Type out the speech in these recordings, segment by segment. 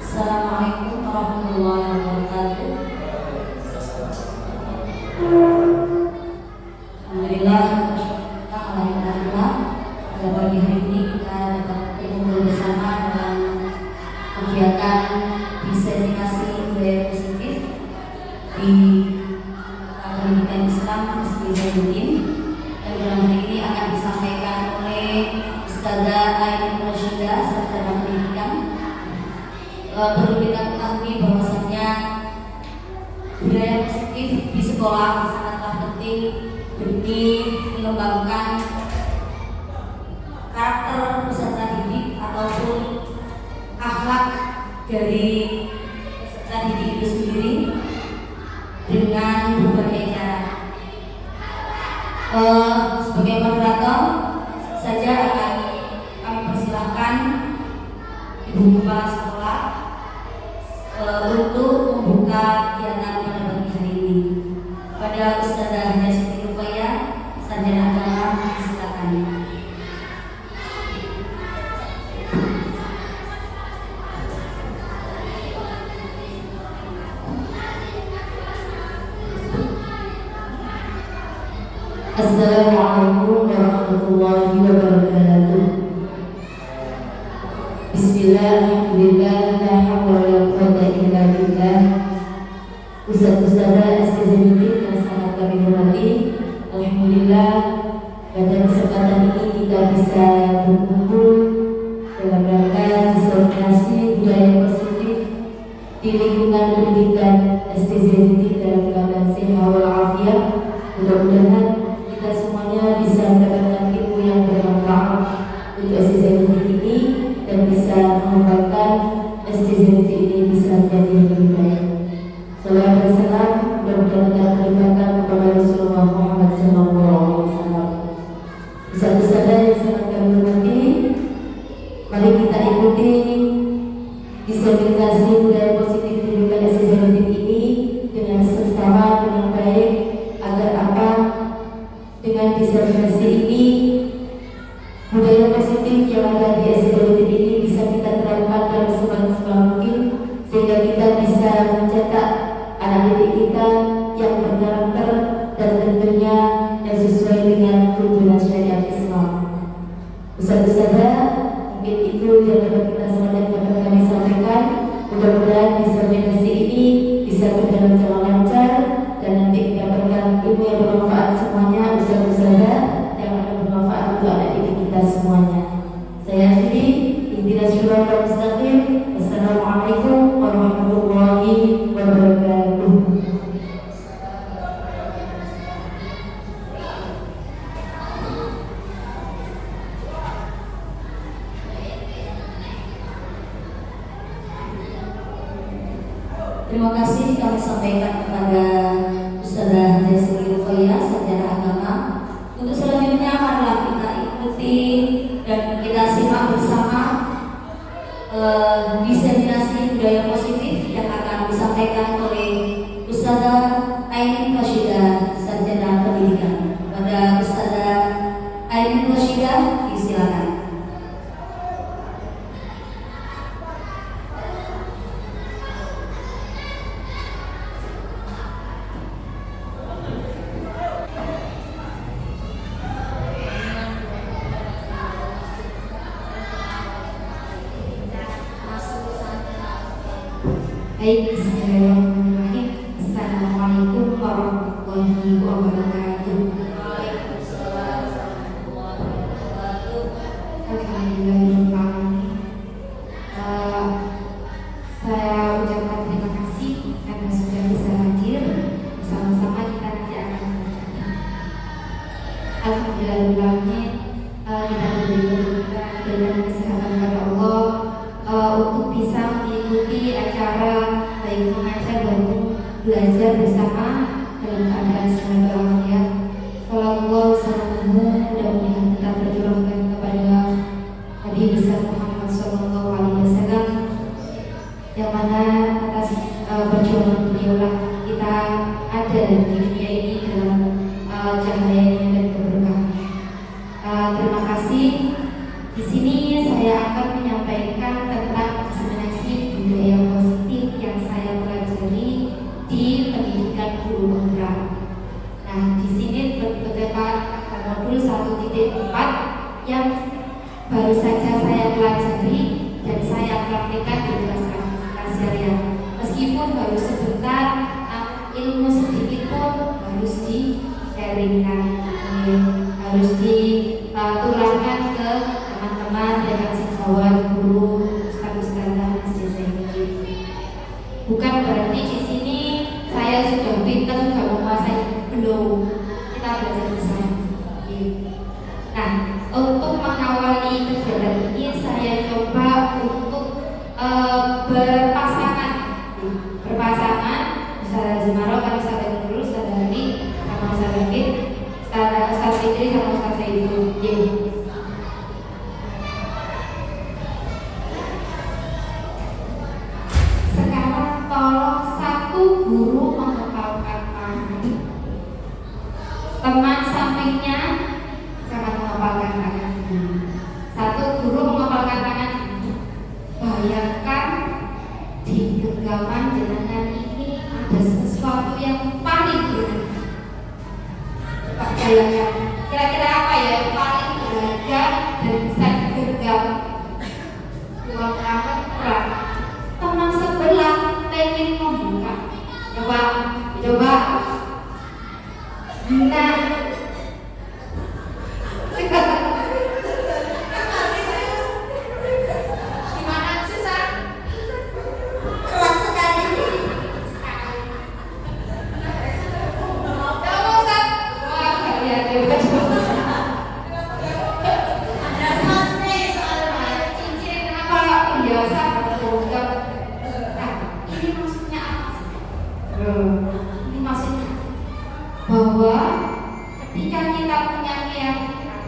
Assalamualaikum warahmatullahi wabarakatuh. Alhamdulillah, kita alhamdulillah pada pagi hari ini kita dapat berkumpul bersama dalam kegiatan diseminasi budaya positif di pendidikan Islam Masjid Zainuddin, dan dalam hari ini akan disampaikan oleh Ustazah Ainun Rashidah, Sarjana Pendidikan. Perlu kita ketahui bahwasannya budaya positif di sekolah sangatlah penting demi mengembangkan karakter peserta didik ataupun akhlak dari peserta didik itu sendiri dengan berbagai cara. Sebagai moderator saja akan kami persilahkan Ibu Kepala Sekolah untuk membuka kegiatan pada pagi hari ini. Pada Ustazah Hajah Siti Rufaya, Sarjana Agama, silakan. Assalamualaikum warahmatullahi wabarakatuh. Bismillahirrahmanirrahim. La haula wala quwwata illa billah. Ustaz-ustazah SD Zainuddin yang sangat kami hormati, alhamdulillah pada kesempatan ini kita bisa berkumpul dalam rangka diseminasi budaya positif di lingkungan pendidikan SD Zainuddin dalam keadaan sehat walafiat. Mudah-mudahan kita semuanya bisa mendapatkan ilmu yang bermanfaat untuk SD Zainuddin ini dan bisa mengembangkan SD Zainuddin ini bisa menjadi lebih baik. Salawat dan salam mudah-mudahan kita terlibatkan kepada Rasulullah Muhammad SAW. Ustaz-ustazah yang sangat kami hormati, mari kita ikuti diseminasi budaya positif di lingkungan SD Zainuddin ini dengan seksama, dengan baik, agar apa? Dengan diseminasi ini budaya positif yang ada di SD Zainuddin ini bisa kita terapkan dalam semaksimal mungkin, sehingga kita bisa mencetak anak didik kita yang berkarakter dan tentunya yang sesuai dengan tuntunan syariat Islam. Ustaz-ustazah, mungkin itu yang dapat kita sampaikan dapat kami sampaikan. Mudah-mudahan diseminasi ini bisa berjalan dengan lancar dan nanti mendapatkan ilmu yang bermanfaat semuanya, ustaz-ustazah, yang akan bermanfaat untuk anak didik kita semuanya. Saya akhiri, ihdinas siratal mustaqim. Assalamualaikum warahmatullahi wabarakatuh. Terima kasih kami sampaikan kepada Ustazah Hajah Siti Rufaya, Sarjana Agama. Untuk selanjutnya marilah kita ikuti dan kita simak bersama diseminasi budaya positif yang akan disampaikan oleh Ustazah Ainun Rashidah, Sarjana Pendidikan. Pada Ustazah Ainun Rashidah, disilakan. Bismillahirrahmanirrahim. Assalamualaikum warahmatullahi wabarakatuh. Alhamdulillahirrahmanirrahim. Saya ucapkan terima kasih karena sudah bisa hadir bersama-sama. Kita nanti akan mengucapkan alhamdulillahirrahmanirrahim. Kita diberikan kesehatan kepada Allah untuk bisa mengikuti acara baik mengajar maupun belajar bersama dalam keadaan sehat walafiat. Sallallahu alaihi mudah-mudahan tetap berjuangkan kepada Nabi besar Muhammad Sallallahu Alaihi Wasallam, yang mana atas perjuangan beliaulah kita ada di dunia ini dalam cahayanya dan keberkahan. Terima kasih. Di sini saya akan menyampaikan tentang diseminasi budaya sampaikan di kelas Syariah. Meskipun baru sebentar, ilmu sedikit pun harus di-sharingkan, harus diturunkan ke teman-teman, rekan sejawat, guru, ustaz-ustazah masjid Zainuddin. Bukan berarti di sini saya sudah pintar, sudah menguasai, belum. Kita belajar bersama. Nah, untuk mengawali kegiatan ini saya coba untuk berpasangan, Ustazah Zumaro, kan Ustazah Nurul, Ustazah Ali, sama Ustazah Fit, Ustazah Fitri sama Ustazah Ibu. Sekarang tolong satu guru mengepalkan tangan. Teman sampingnya jangan mengepalkan tangan. Satu guru mengepalkan tangan. Bayangkan di genggaman jenengan ini ada sesuatu yang paling berharga. Pak, bayangkan kira-kira apa ya yang paling berharga dan bisa digenggam? Uang rapat berat. Teman sebelah pengen membuka. Coba. Nah, gimana susah? Kelas sekali. Coba Ustaz. Wah, kalian hebat. Cincin kenapa biasa berunggap? Nah, ini maksudnya apa sih? Ini maksudnya bahwa ketika kita punya keyakinan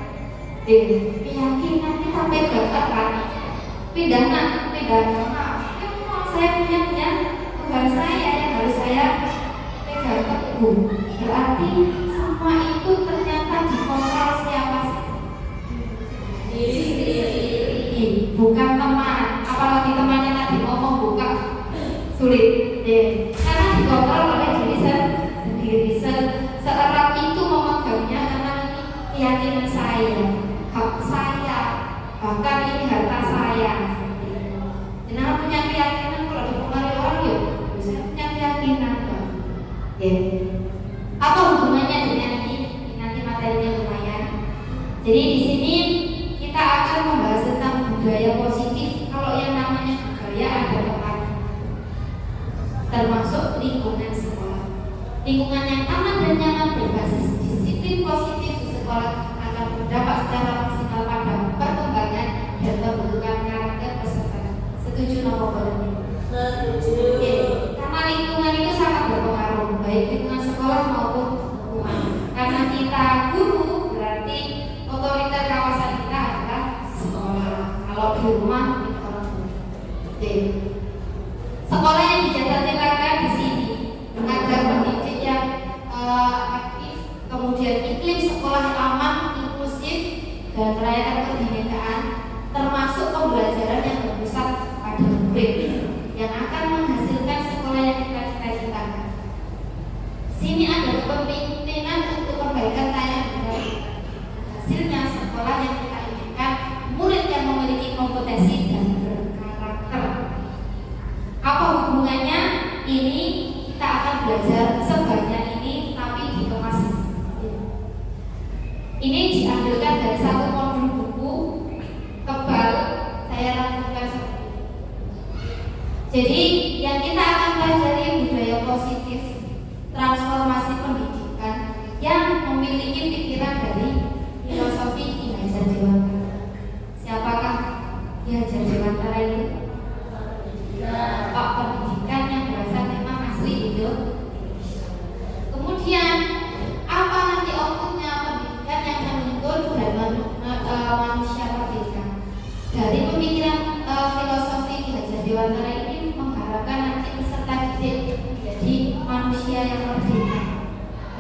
kita pegang erat, pidana, saya punya Tuhan saya yang harus saya pegang teguh. Berarti semua itu ternyata dikontrol siapa sih? Bukan teman. Apalagi temannya tadi ngomong buka sulit, karena dikontrol oleh diri sendiri. Seerat itu memegangnya karena ini keyakinan saya, hak saya, bahkan ini harta saya. Jangan punya keyakinan kalau dipengaruhi orang yuk, saya punya keyakinan kok. Apa hubungannya dengan ini? Nanti materinya lumayan. Jadi di sini kita akan membahas tentang budaya positif. Kalau yang namanya budaya ada tempat, termasuk lingkungan sekolah. Lingkungan yang aman dan nyaman berbasis disiplin positif di sekolah akan berdampak secara maksimal pada perkembangan dan pembentukan karakter peserta. Setuju nopo boleh? Setuju. Karena lingkungan itu sangat berpengaruh, baik lingkungan sekolah maupun rumah. Karena kita guru, berarti otoriter kawasan kita adalah sekolah. Kalau di rumah kita orang tua. Sekolah yang dijadikan di sini agar pendidik yang aktif, kemudian iklim sekolah aman, inklusif, dan merayakan kebinekaan, termasuk pembelajaran yang berpusat pada murid yang akan menghasilkan sekolah yang kita cita-citakan. Sini ada kepemimpinan untuk perbaikan tayang budaya. Hasilnya sekolah yang kita inginkan, murid yang memiliki kompetensi dan berkarakter. Apa hubungannya? Ini kita akan belajar sebanyak ini, tapi dikemas. Ini diambilkan dari satu modul buku tebal, saya rangkumkan seperti ini. Jadi yang kita akan pelajari budaya positif, transformasi pendidikan yang memiliki pikiran dari filosofi Ki Hajar Dewantara. Siapakah Ki Hajar Dewantara itu? Pak pendidikan yang berasal memang asli Indonesia. Kemudian apa nanti outputnya pendidikan yang menuntun dan manusia merdeka? Dari pemikiran filosofi Ki Hajar Dewantara ini mengharapkan nanti peserta didik menjadi manusia yang merdeka.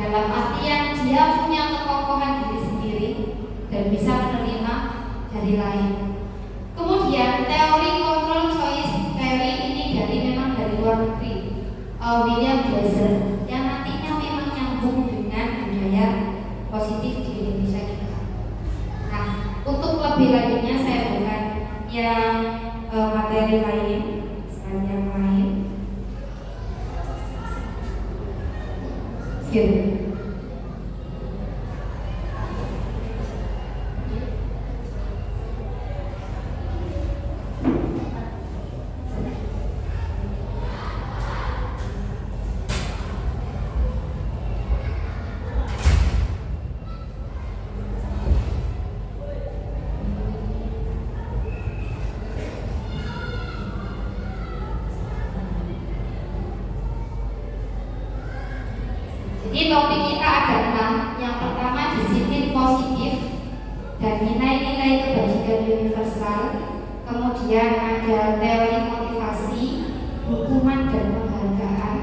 Dalam artian dia punya kekokohan diri sendiri dan bisa menerima dari lain. Kemudian teori control choice theory ini memang dari luar negeri, William Glasser, yang nantinya memang nyambung dengan budaya positif di Indonesia kita. Nah, untuk lebih lanjutnya saya bukan yang materi slide lain, slide yang lain. Skip. Jadi topik kita ada 6. Yang pertama disiplin positif dan nilai-nilai kebajikan universal. Kemudian ada teori motivasi, hukuman dan penghargaan,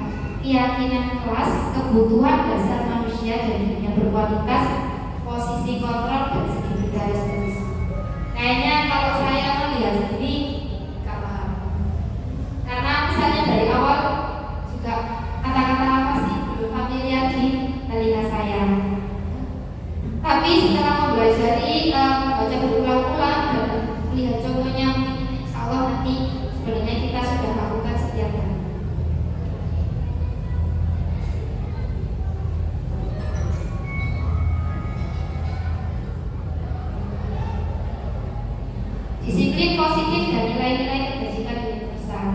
keyakinan kelas, kebutuhan dasar manusia dan dunia berkualitas, posisi kontrol dan segitiga respons. Kayaknya kalau saya melihat ini gak paham. Karena misalnya dari awal juga kata-kata apa sih belum familiar di telinga saya. Tapi setelah mempelajari, membaca berulang-ulang dan melihat contohnya, insya Allah nanti sebenarnya kita sudah lakukan setiap hari. Disiplin positif dan nilai-nilai kebajikan universal.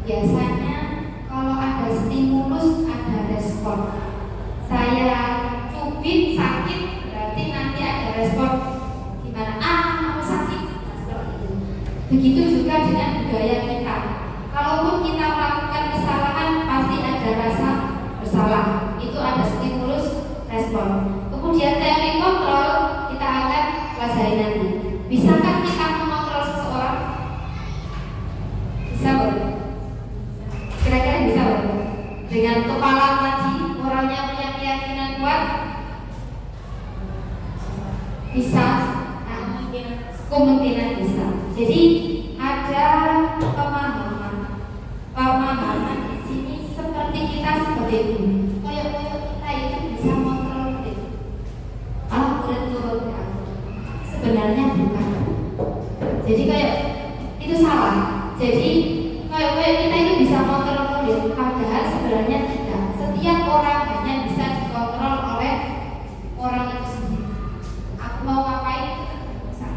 Biasanya kalau ada stimulus ada respon. Saya cubit sakit berarti nanti ada respon. Gimana? Aku sakit. Seperti itu. Begitu juga dengan budaya kita. Kalaupun kita melakukan kesalahan pasti ada rasa bersalah. Itu ada stimulus respon. Kemudian teori kontrol kita akan pelajari nanti. Bisakah kita mengontrol seseorang? Bisa boleh. Kira-kira bisa boleh. Dengan kepala tadi orangnya punya keyakinan kuat, bisa. Nah, kemungkinan bisa. Jadi ada pemahaman di sini seperti kita sebagai guru. Koyok-koyok kita itu bisa mengontrol murid. Murid turun ke aku. Sebenarnya bukan. Jadi kayak itu salah. Jadi kayak kita itu bisa kontrol murid, padahal sebenarnya tidak. Setiap orang hanya bisa dikontrol oleh orang itu sendiri. Aku mau ngapain itu bisa.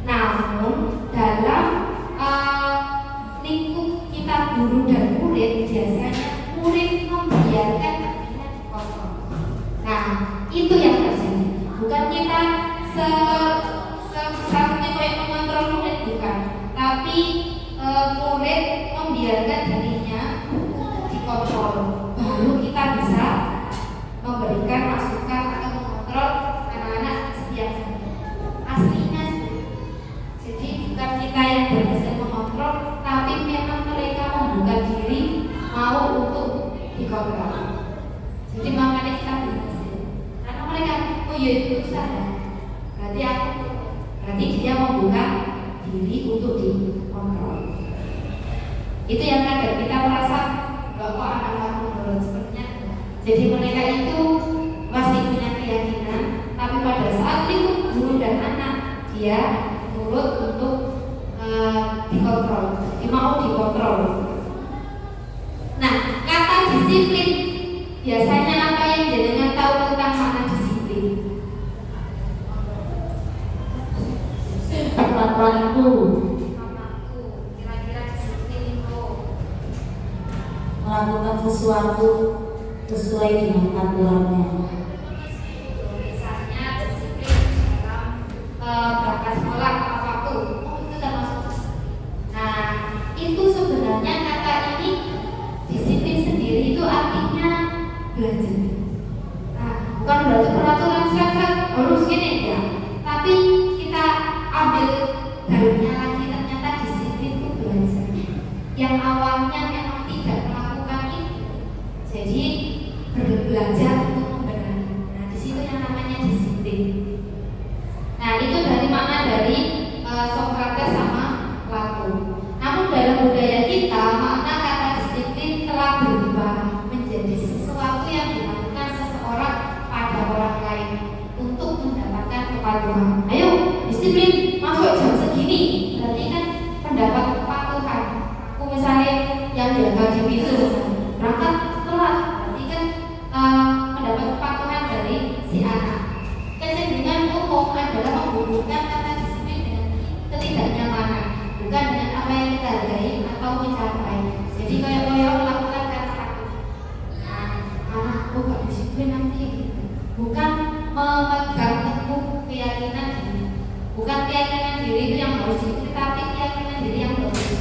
Namun dalam lingkup kita guru dan murid, biasanya murid membiarkan dirinya dikontrol. Nah, itu yang terjadi. Bukan kita satunya kayak mengontrol murid, bukan. Tapi murid membiarkan dirinya dikontrol. Baru kita bisa memberikan masukan atau mengontrol anak-anak setiap hari. Aslinya jadi bukan kita yang berhasil mengontrol, tapi memang mereka membuka diri mau untuk dikontrol. Jadi makanya kita berhasil. Karena mereka, oh iya itu salah. Berarti dia membuka diri untuk dikontrol. Itu yang kadang kita merasa bahwa anak-anak menurut sepertinya. Jadi mereka itu masih punya keyakinan, tapi pada saat itu guru dan anak dia nurut untuk dikontrol, jadi mau dikontrol. Nah, kata disiplin biasanya apa yang jenengan tahu tentang makna disiplin? Waktu Kira-kira disiplin itu melakukan sesuatu sesuai dengan aturannya. Misalnya disiplin dalam berangkat sekolah tepat waktu, itu termasuk. Nah, itu sebenarnya kata ini disiplin sendiri itu artinya belajar. Nah, bukan berarti peraturan seret harus gini ya, tapi kita ambil dalamnya lagi, ternyata disiplin itu belajar. Yang awalnya memang tidak melakukan itu, jadi belajar untuk membenahi. Nah, di situ yang namanya disiplin. Nah, itu dari makna dari Sokrates sama Plato. Namun dalam budaya kita, makna kata disiplin telah berubah menjadi sesuatu yang dilakukan seseorang pada orang lain untuk mendapatkan kepatuhan. Ayo, disiplin masuk jam segini. Berarti kan pendapat kepatuhan menjaga di pintu, berangkat telat, berarti kan mendapat kepatuhan dari si anak. Kecenderungan umum adalah menghubungkan kata disiplin dengan ketidaknyamanan, bukan dengan apa yang kita hargai atau mencapai. Jadi kayak melakukan kata takut, anakku gak disiplin nanti, bukan memegang teguh keyakinan diri. Bukan keyakinan diri itu yang harus diikuti, tapi keyakinan diri yang bagus.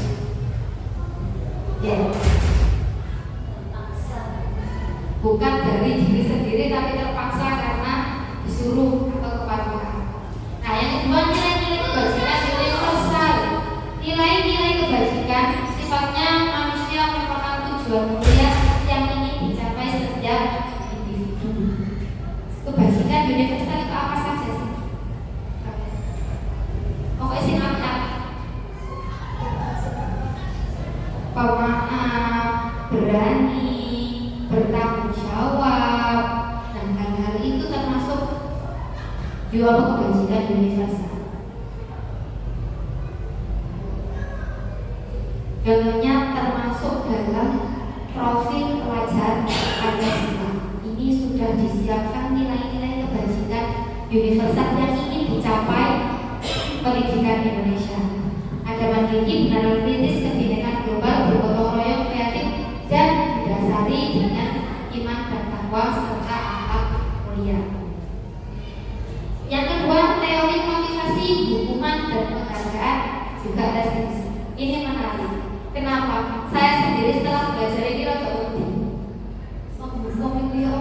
Bukan dari diri sendiri, tapi terpaksa karena disuruh atau kepatuhan. Nah, yang kedua, nilai-nilai kebajikan universal. Nilai-nilai kebajikan sifatnya manusia merupakan tujuan mulia yang ingin dicapai setiap individu. Kebajikan universal itu apa saja sih? Pokoknya sih apa? Pemaaf, berani, bertanggung jawab, dan hal-hal itu termasuk juga kebajikan universal. Contohnya termasuk dalam profil pelajar Pancasila. Ini sudah disiapkan nilai-nilai kebajikan universal yang ingin dicapai pendidikan Indonesia. Ada mendidik benar kritis, kebinekaan global, bergotong royong, kreatif, dan didasari dengan iman dan takwa serta akhlak mulia. Yang kedua, teori motivasi, hukuman, dan penghargaan juga ada di sini. Ini menarik. Kenapa? Saya sendiri setelah belajar ini rada unik. Hukum itu ya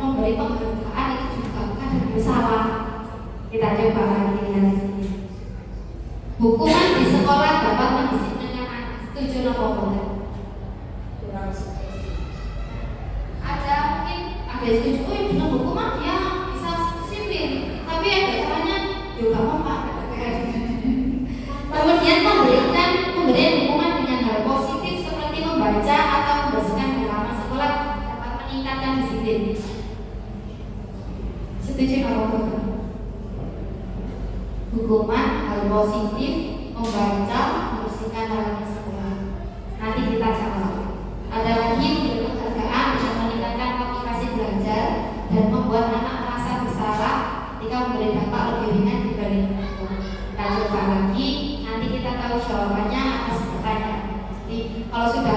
memberi penghargaan itu juga kadang bersalah. Kita coba lagi lihat di sini. Hukuman di sekolah dapat mendisiplinkan anak. Setuju nopo boten? Ada mungkin ada yang setuju. Oh, dengan hukuman dia bisa disiplin. Tapi ada caranya juga apa? Kemudian pemberian hukuman dengan hal positif seperti membaca atau membersihkan halaman sekolah dapat meningkatkan disiplin. Setuju nopo boten? Hukuman hal positif, membaca, membersihkan halaman sekolah. Nanti kita jawab. Ada lagi memberi penghargaan bisa meningkatkan motivasi belajar dan membuat anak merasa bersalah ketika memberi dampak lebih ringan dibanding hukum. Kita coba lagi, nanti kita tahu jawabannya atas pertanyaan. Jadi kalau sudah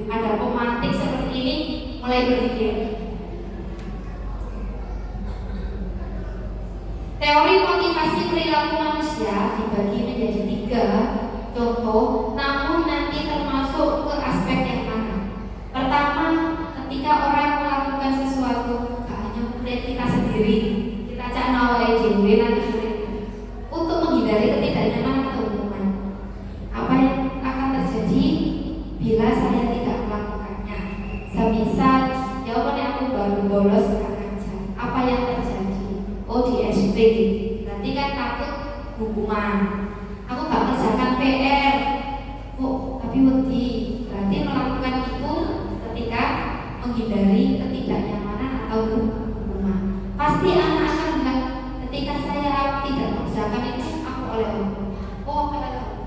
ada pemantik seperti ini, mulai berpikir. Teori motivasi perilaku manusia dibagi menjadi 3 contoh, namun nanti termasuk ke aspek yang mana. Pertama, ketika orang melakukan sesuatu, gak hanya melihat kita sendiri, kita cak nawai dewe nanti untuk menghindari ketidaknyamanan atau hukuman. Apa yang akan terjadi bila saya tidak melakukannya? Semisal, jawabannya aku baru bolos gak ngajar. Apa yang terjadi? Oh, di SP, berarti kan takut hukuman. Aku gak kerjakan PR, tapi wedi. Berarti melakukan itu ketika menghindari ketidaknyamanan atau hukuman. Pasti anak akan bilang, ketika saya tidak mengerjakan itu, aku oleh Allah. Oh, oleh Allah.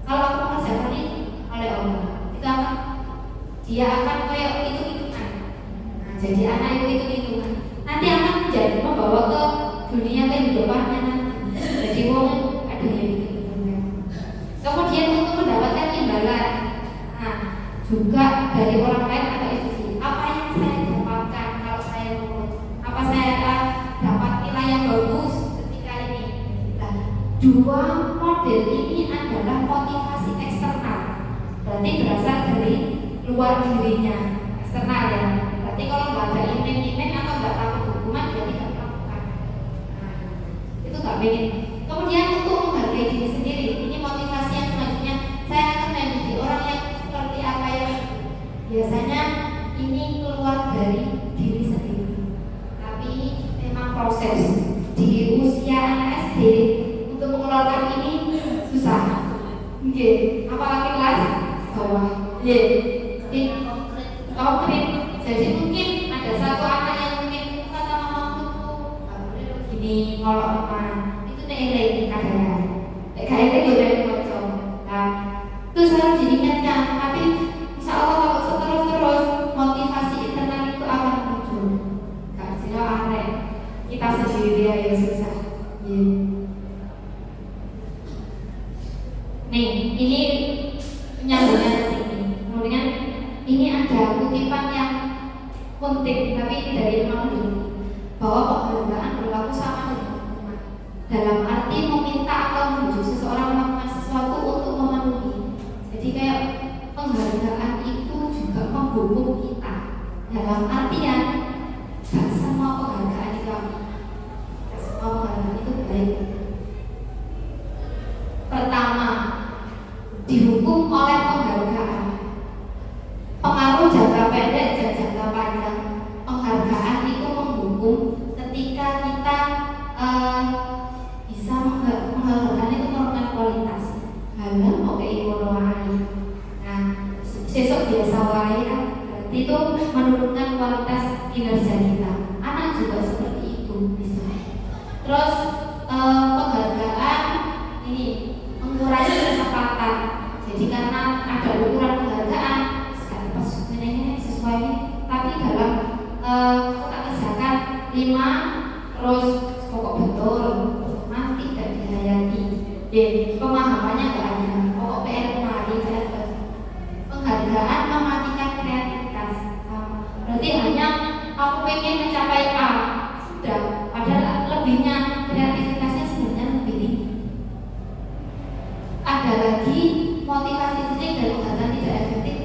Kalau aku mengerjakan itu oleh Allah, itu akan dia akan kayak hitung-hitungan. Nah, jadi anak itu hitung-hitungan. Nanti akan menjadi membawa ke dunia kehidupannya nanti. Jadi wong ada yang gitu. Kemudian untuk mendapatkan imbalan, nah juga dari orang lain atau institusi. Apa yang saya dapatkan kalau saya lulus? Apa saya dapat nilai yang bagus ketika ini? Nah, 2 model ini adalah motivasi eksternal. Berarti berasal dari luar dirinya, eksternal ya. Berarti kalau nggak ada iming-iming atau nggak takut hukuman, berarti nggak melakukan. Nah, itu nggak pengen. Kemudian untuk menghargai diri sendiri, ini motivasi yang selanjutnya. Saya akan menjadi orang yang seperti apa yang biasanya ini keluar dari diri sendiri. Tapi memang proses di usia anak SD untuk mengeluarkan ini susah. Oke, apalagi kelas bawah. Konkret. Jadi mungkin ada satu anak yang mungkin kata mamaku tuh gini ngolok teman itu nih kadang kayak itu juga yang bocor. Nah, terus harus diingatkan. Tapi Penyambungan sini. Kemudian ini ada kutipan yang penting tapi dari Imam Ghazali bahwa penghargaan berlaku sama dengan hukuman. Dalam arti meminta atau membujuk seseorang melakukan sesuatu untuk memenuhi. Jadi kayak penghargaan itu juga menghukum kita. Dalam artian gak semua penghargaan itu gak semua penghargaan itu baik. Pertama, dihukum oleh penghargaan. Pengaruh jangka pendek dan jangka panjang. Penghargaan itu menghukum ketika kita bisa menghargai itu merupakan kualitas. Halam oke iwalai. Nah, sesok biasa wae berarti itu menurunkan kualitas kinerja kita. Anak juga seperti itu bisa. Terus penghargaan ini mengurangi kesempatan. Jadi karena ada ukuran penghargaan, sekarang pas menengah sesuai ini, tapi dalam kita kerjakan 5 terus pokok betul mati dan dihayati. Pemahamannya nggak ada. Pokok PR kemarin penghargaan mematikan kreativitas. Berarti hanya aku pengen mencapai A sudah, padahal lebihnya kreativitasnya sebenarnya lebih tinggi. Ada lagi motivasi fisik dan penghargaan tidak efektif.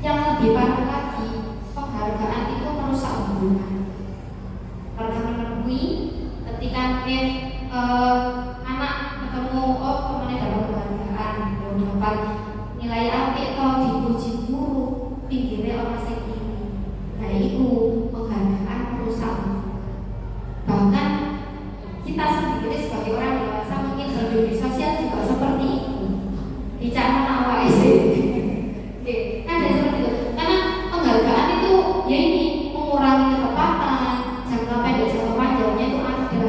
Yang lebih parah lagi, penghargaan itu merusak hubungan. Pernah menemui ketika anak ketemu temannya dapat penghargaan, dapat nilai apik atau dipuji guru, pinggirnya orang segini. Nah itu penghargaan merusak hubungan. Bahkan kita sendiri sebagai orang dewasa mungkin berbagai sosial juga seperti itu. Bicara awal SD, kan ada seperti itu. Karena penghargaan itu ya ini mengurangi ketepatan, jangka pendek jangka panjangnya itu ada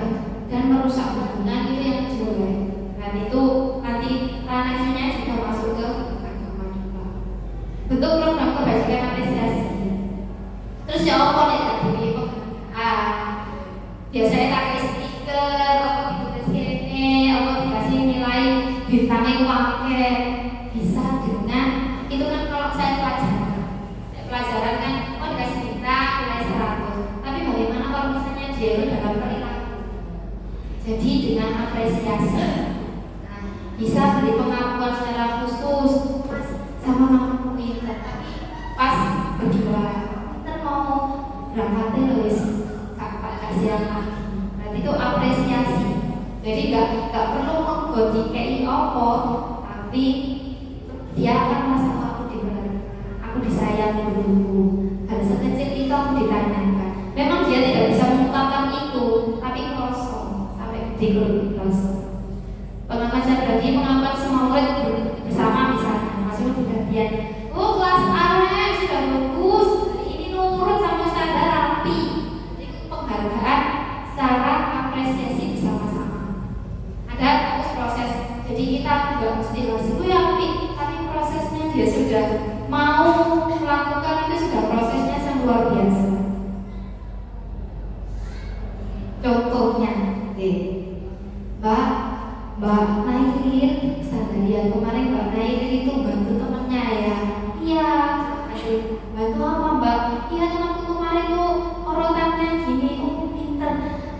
dan merusak hubungan itu yang jelek. Dan itu nanti ranahnya juga masuk ke agama kita. Bentuk program kebajikan apresiasi. Terus ya apa nih tadi penghargaan? Biasanya tak kasih stiker, apa ditulis ini, apa dikasih nilai bintangnya wangke. Bisa dengan itu kan kalau saya pelajaran kan dikasih bintang nilai 100. Tapi bagaimana kalau misalnya dia itu dalam perilaku? Jadi dengan apresiasi, nah, bisa beri pengakuan secara khusus, mas sama namamu pinter, tapi pas berdua kita mau berangkatnya lois kasihan lagi. Berarti itu apresiasi. Jadi nggak perlu menggotikai opo, tapi dia akan merasa aku diberani, aku disayang guruku. Hal sekecil itu aku ditanyakan. Memang dia tidak bisa mengungkapkan itu, tapi kosong sampai di grup kosong. Pengakuan saya berarti mengakuan semua murid bersama misalnya masuk perhatian. Oh kelas A sudah bagus, ini nurut sama saya rapi. Itu penghargaan secara apresiasi bersama-sama. Ada proses. Jadi kita nggak mesti langsung ya tapi prosesnya dia sudah mau melakukan itu sudah prosesnya yang luar biasa. Contohnya, Mbak Nailin, Sandalian kemarin Mbak Nailin itu bantu temannya ya. Iya, bantu apa Mbak? Iya temanku kemarin tuh orotannya gini, pinter,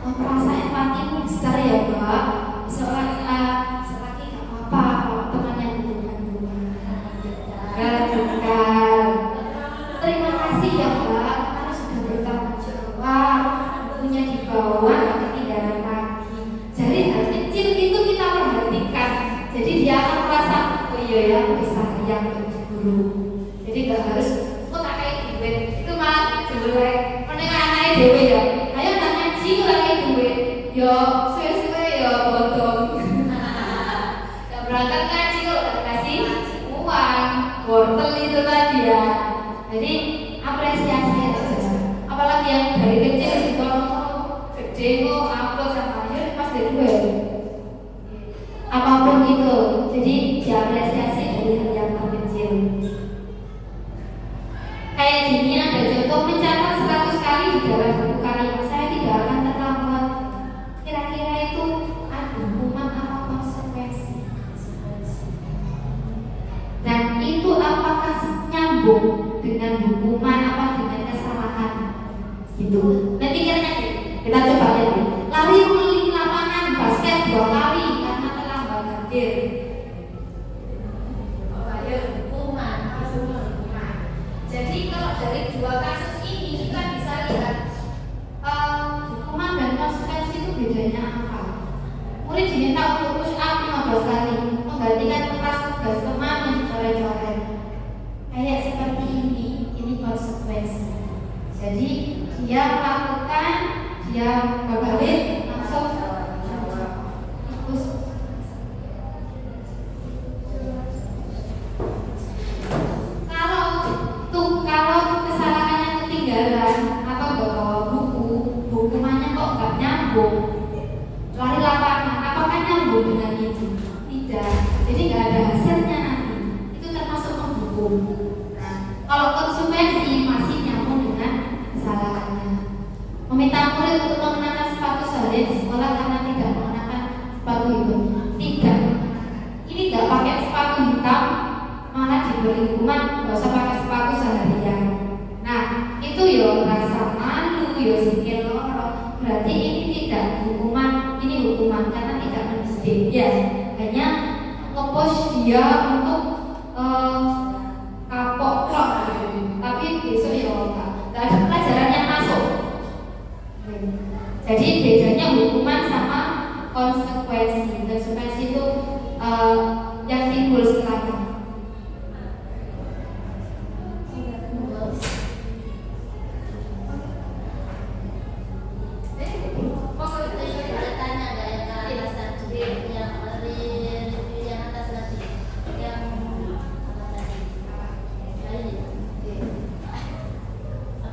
merasa empatimu besar ya Mbak. Selagi gak apa-apa kalau temannya butuh bantuan. Terima kasih ya Mbak, karena sudah bertanggung jawab, punya di bawah, ketinggalan lagi. Jadi hal kecil itu kita perhatikan. Jadi dia akan merasa, oh iya ya aku bisa yang guru. Jadi gak harus kok tak kayak duit. Itu mah jelek. Menengah anaknya dewe ya. Ayo tak ngaji kok kayak duit. Yo suwe-suwe yo bodong. Gak berangkat ngaji kok gak kasih uang. Wortel itu tadi ya. Jadi apresiasi aja. Apalagi yang dari kecil juga gede kok upload sama dia pas dari gue. Apapun itu, jadi diapresiasi dari hal yang terkecil. Kayak gini ada contoh mencatat 100 kali di dalam buku kalimat saya tidak akan terlambat. Kira-kira itu ada hukuman apa konsekuensi? Dan ini nyambung dengan hukuman apa dengan kesalahan gitu. Nah pikirnya kita coba lihat nih. Lari keliling lapangan basket 2 kali karena terlambat hadir. Hukuman. Jadi kalau dari 2 kasus ini kita bisa lihat hukuman dan konsekuensi itu bedanya apa. Murid diminta untuk push up 15 kali, menggantikan kertas tugas teman yang dicoret-coret. Kayak seperti ini konsekuensi. Jadi dia melakukan, dia berbalik langsung terus. Kalau kesalahannya ketinggalan atau bawa buku, hukumannya kok nggak nyambung. Lari lapangan, apakah nyambung dengan itu? Tidak. Jadi nggak ada hasilnya nanti. Itu termasuk menghukum. Nah, kalau konsekuensi masih nyambung dengan kesalahannya. Meminta murid untuk mengenakan sepatu sehari di sekolah karena tidak mengenakan sepatu hitam. Tidak. Ini nggak pakai sepatu hitam, malah diberi hukuman nggak usah pakai sepatu seharian. Nah, itu ya rasa malu, ya sikil loro. Berarti ini tidak hukuman, ini hukuman karena tidak mendidik. Ya, hanya nge-push dia untuk kapok kok. Tapi besok ya nggak ada pelajaran yang masuk. Jadi bedanya hukuman sama konsekuensi. Konsekuensi itu yang timbul setelahnya.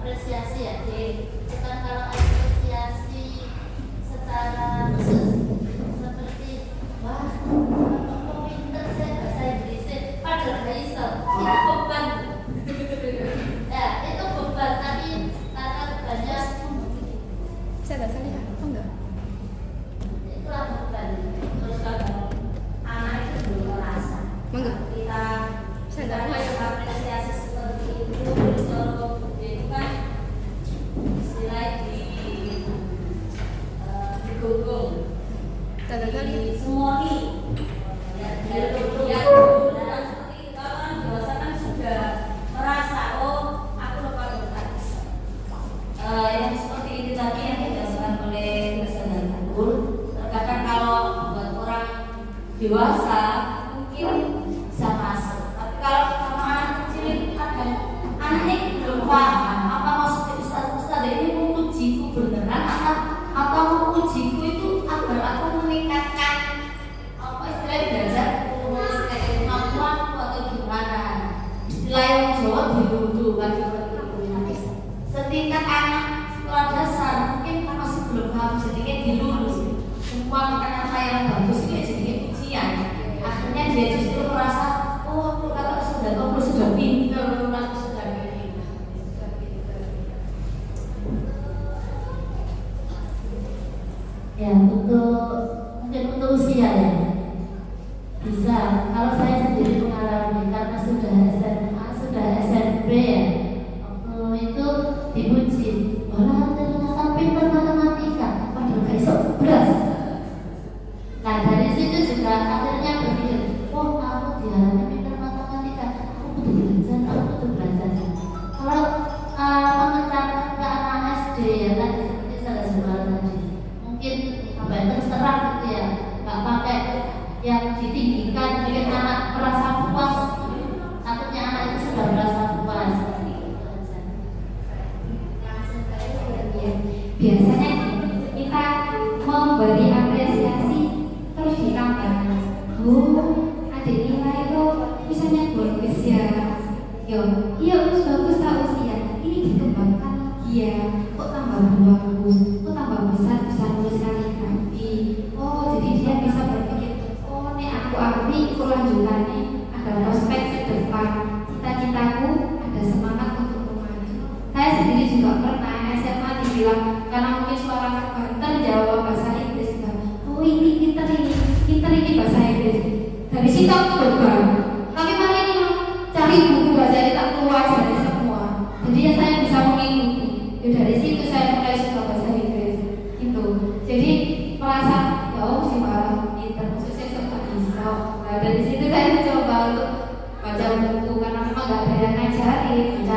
Apresiasi ya, bukan kalau apresiasi secara khusus seperti wah kok pinter saya bahasa Inggrisnya padahal gak iso, itu beban. Ya itu beban, tapi karena bebannya Saya nggak salah ya, oh enggak? itulah beban. Terus kalau anak itu belum merasa Mangga. kita Saya nggak mau ya. apresiasi seperti itu, terus kalau itu kan istilah digogong, Tanda kali. semoni, ya seperti itu kan dewasa kan sudah merasa oh aku lupa bisa. Yang seperti itu tadi yang dijelaskan oleh Ustaz Nurul, terkadang kalau buat orang dewasa mungkin bisa masuk, tapi kalau sama anak kecil itu kadang anaknya belum paham apa maksudnya Ustaz ini mengujiku beneran atau mengujiku itu agar aku meningkatkan apa istilahnya belajar terus kayak kemampuanku atau gimana. Istilah yang Jawa dilundu kan seperti itu. Setingkat anak sekolah dasar mungkin masih belum paham jadinya dilulu. Semua kata-kata yang bagus itu jadinya pujian. Akhirnya dia justru merasa oh aku kata sudah pinter, aku sudah ini. Ya, mungkin untuk usia ya. Bisa, kalau saya sendiri mengalami karena sudah SMA, sudah SMP ya. Waktu itu dipuji, "Wah, ternyata pintar matematika." Padahal gak iso beras. Nah, dari situ juga akhirnya berpikir, "Oh, aku diharapkan pintar matematika, aku butuh belajar." Kalau mengencangkan ke anak SD ya tadi seperti saya sebut tadi, mungkin apa yang terserah gitu ya, nggak pakai yang ditinggikan bikin anak merasa puas. Takutnya anak itu sudah merasa puas. Biasanya kita memberi apresiasi terus ditambah. Oh, adik nilai itu misalnya bagus ya. Yo, iya bagus tak usia. Ini dikembangkan lagi ya. Kok tambah bagus? Kok tambah besar bisa nulis kaligrafi? Oh, jadi dia bisa berpikir, oh nih aku aku lanjutannya ada prospek ke depan. Cita-citaku ada semangat untuk maju. Saya sendiri juga pernah SMA dibilang karena mungkin suara banter Jawa bahasa Inggris kan. Oh ini pinter ini bahasa Inggris. Dari situ aku beban. Tapi malah ini cari buku bahasa Inggris tak keluar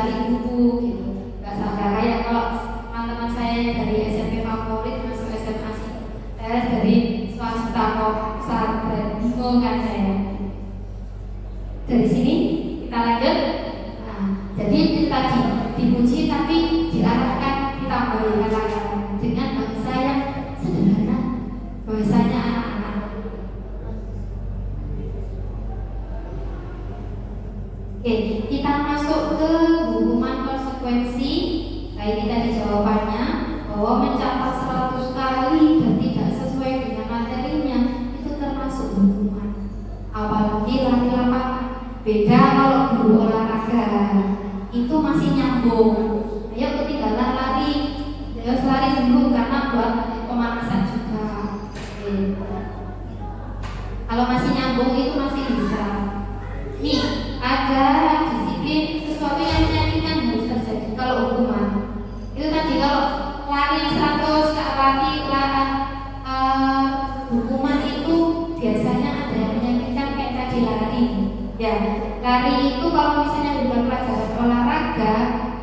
cari buku gitu. Nggak sabar kayak kalau teman-teman saya dari SMP favorit masuk SMA sih, saya dari swasta kok pesantren, bingung kan saya. Dari sini kita lanjut. Nah, jadi itu tadi dipuji tapi diarahkan ditambahi kata-kata dengan bahasa yang sederhana, bahasanya anak-anak. Oke, kita masuk ke hukuman konsekuensi. Nah, ini tadi jawabannya bahwa mencatat 100 kali dan tidak sesuai dengan materinya itu termasuk hukuman. Apalagi lari lapangan. Beda kalau guru olahraga itu masih nyambung. Ayo ketinggalan lari, harus lari dulu karena buat pemanasan juga. Oke. Kalau masih nyambung itu masih bisa. Nih, ada disiplin sesuatu yang menyakitkan harus terjadi. Kalau hukuman itu tadi kalau lari 100 lari hukuman itu biasanya ada yang menyakitkan kayak tadi lari. Ya, lari itu kalau misalnya bukan pelajaran olahraga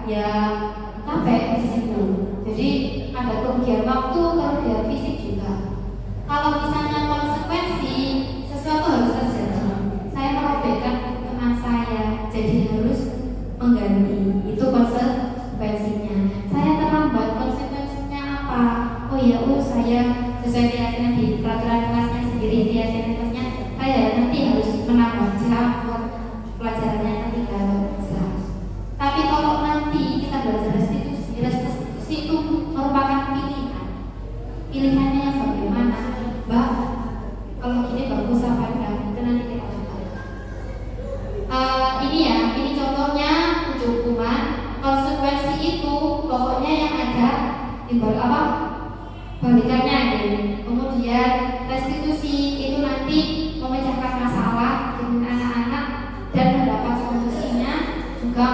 ya capek di situ. Jadi ada kerugian waktu, kerugian fisik juga. Kalau misalnya konsekuensi sesuatu harus terjadi. Saya merobekkan teman saya, jadi harus mengganti. Itu konsekuensinya. Saya terlambat, konsekuensinya apa? Oh ya, saya sesuai keyakinan di peraturan kelasnya sendiri, keyakinan kelasnya saya nanti harus menambah jam buat pelajarannya nanti kalau bisa. Tapi kalau nanti kita belajar restitusi itu merupakan pilihan. Pilihannya yang bagaimana? Mbak, kalau ini bagus apa enggak? Itu nanti kita coba. Ini contohnya untuk hukuman. Konsekuensi itu pokoknya yang ada timbal apa? Balikannya ini. Kemudian restitusi itu nanti memecahkan masalah dengan anak-anak dan mendapat solusinya, juga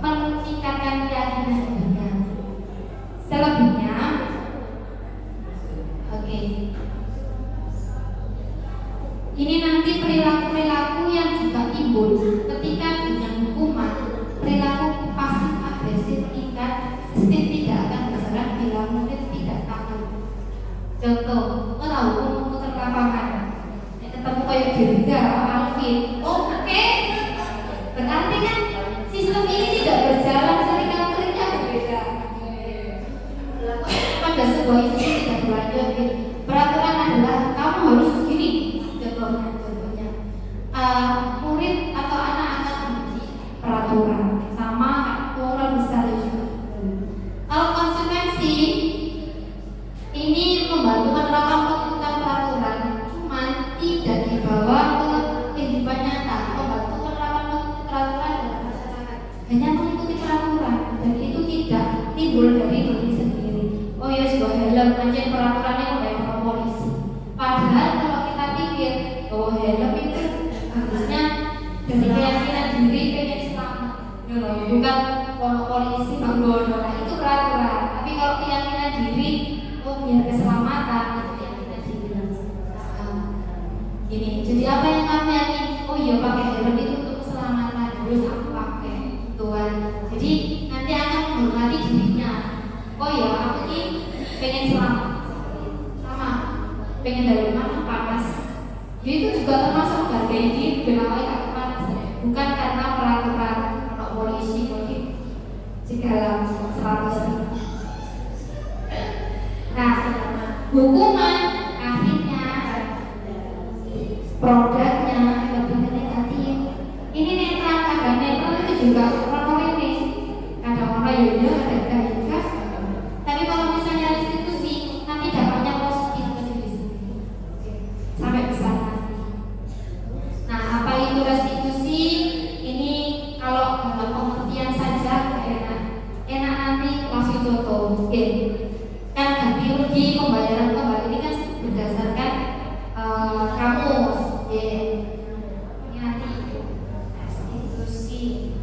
meningkatkan keyakinan dirinya. Selebihnya, oke. Ini nanti perilaku-perilaku yang juga timbul ketika dengan hukuman. Perilaku pasif agresif tingkat sistem tidak akan berjalan bila murid tidak takut. Contoh, tahu memutar lapangan. Ketemu kayak Gerindra, Alvin. Oh, oke. Berarti kan sistem ini tidak berjalan ketika muridnya berbeda. Pada sebuah institusi tidak berlanjut. Peraturan adalah kamu harus begini. Contohnya, murid atau anak akan memiliki peraturan sama orang besar juga. Kalau konsekuensi ini membantu menerapkan pengikutan peraturan, cuman tidak dibawa ke kehidupan nyata. Membantu menerapkan peraturan dalam masyarakat, hanya mengikuti peraturan dan itu tidak timbul dari diri sendiri. Oh ya, sebuah helm aja peraturannya kayak orang polisi. Padahal kalau kita pikir bahwa helm itu harusnya dari keyakinan diri pengen selamat, bukan polisi menggoda. Nah, itu peraturan. Tapi kalau keyakinan diri, oh biar keselamatan, itu keyakinan diri. Ini jadi apa yang kamu yakin? Oh iya, pakai helm itu untuk keselamatan, harus aku pakai Tuhan. Jadi nanti akan menghormati dirinya. Oh iya, aku ini pengen selamat, sama pengen dari mana panas. Ya itu juga termasuk hargai diri, benawai tak panas. Bukan karena peraturan anak polisi, segala 100. Nah, hukuman akhirnya produknya lebih negatif. Ini netral, agak netral itu juga orang ini. Kadang orang yoyo, ada juga. Tapi kalau misalnya restitusi, nanti dampaknya positif ke diri sendiri. Sampai ke sana. Nah, apa itu restitusi? Ini kalau dalam pengertian saja enak. Enak nanti langsung contoh. Oke. Kan ganti rugi pembayaran kembali ini kan berdasarkan kamus. Ini nanti restitusi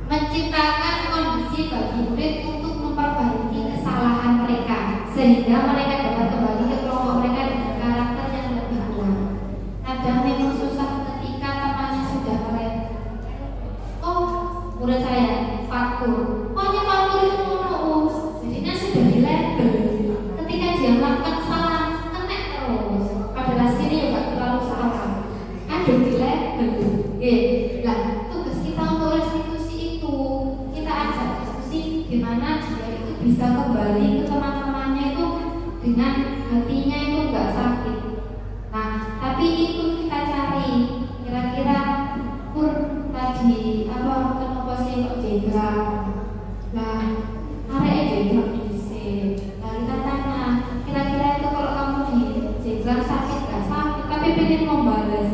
menciptakan kondisi bagi murid untuk memperbaiki kesalahan mereka sehingga mereka dapat kembali ke kelompok mereka dengan karakter yang lebih kuat. Kadang memang susah ketika temannya sudah keren. Oh, murid saya fakur. Pokoknya fakur itu mono, jadinya sudah di label. Ketika dia melakukan kesalahan, kena terus. Padahal sini juga terlalu salah. Kan udah di label. Nah, tugas kita untuk restitusi itu, kita ajak diskusi gimana dia itu bisa kembali ke teman-temannya itu dengan hatinya itu nggak sakit. Nah, tapi itu kita cari kira-kira kur tadi apa kenapa sih kok jegra? Nah, arek jegra bisa. Nah, kita tanya kira-kira itu kalau kamu di jegra sakit nggak sakit? Tapi pengen membalas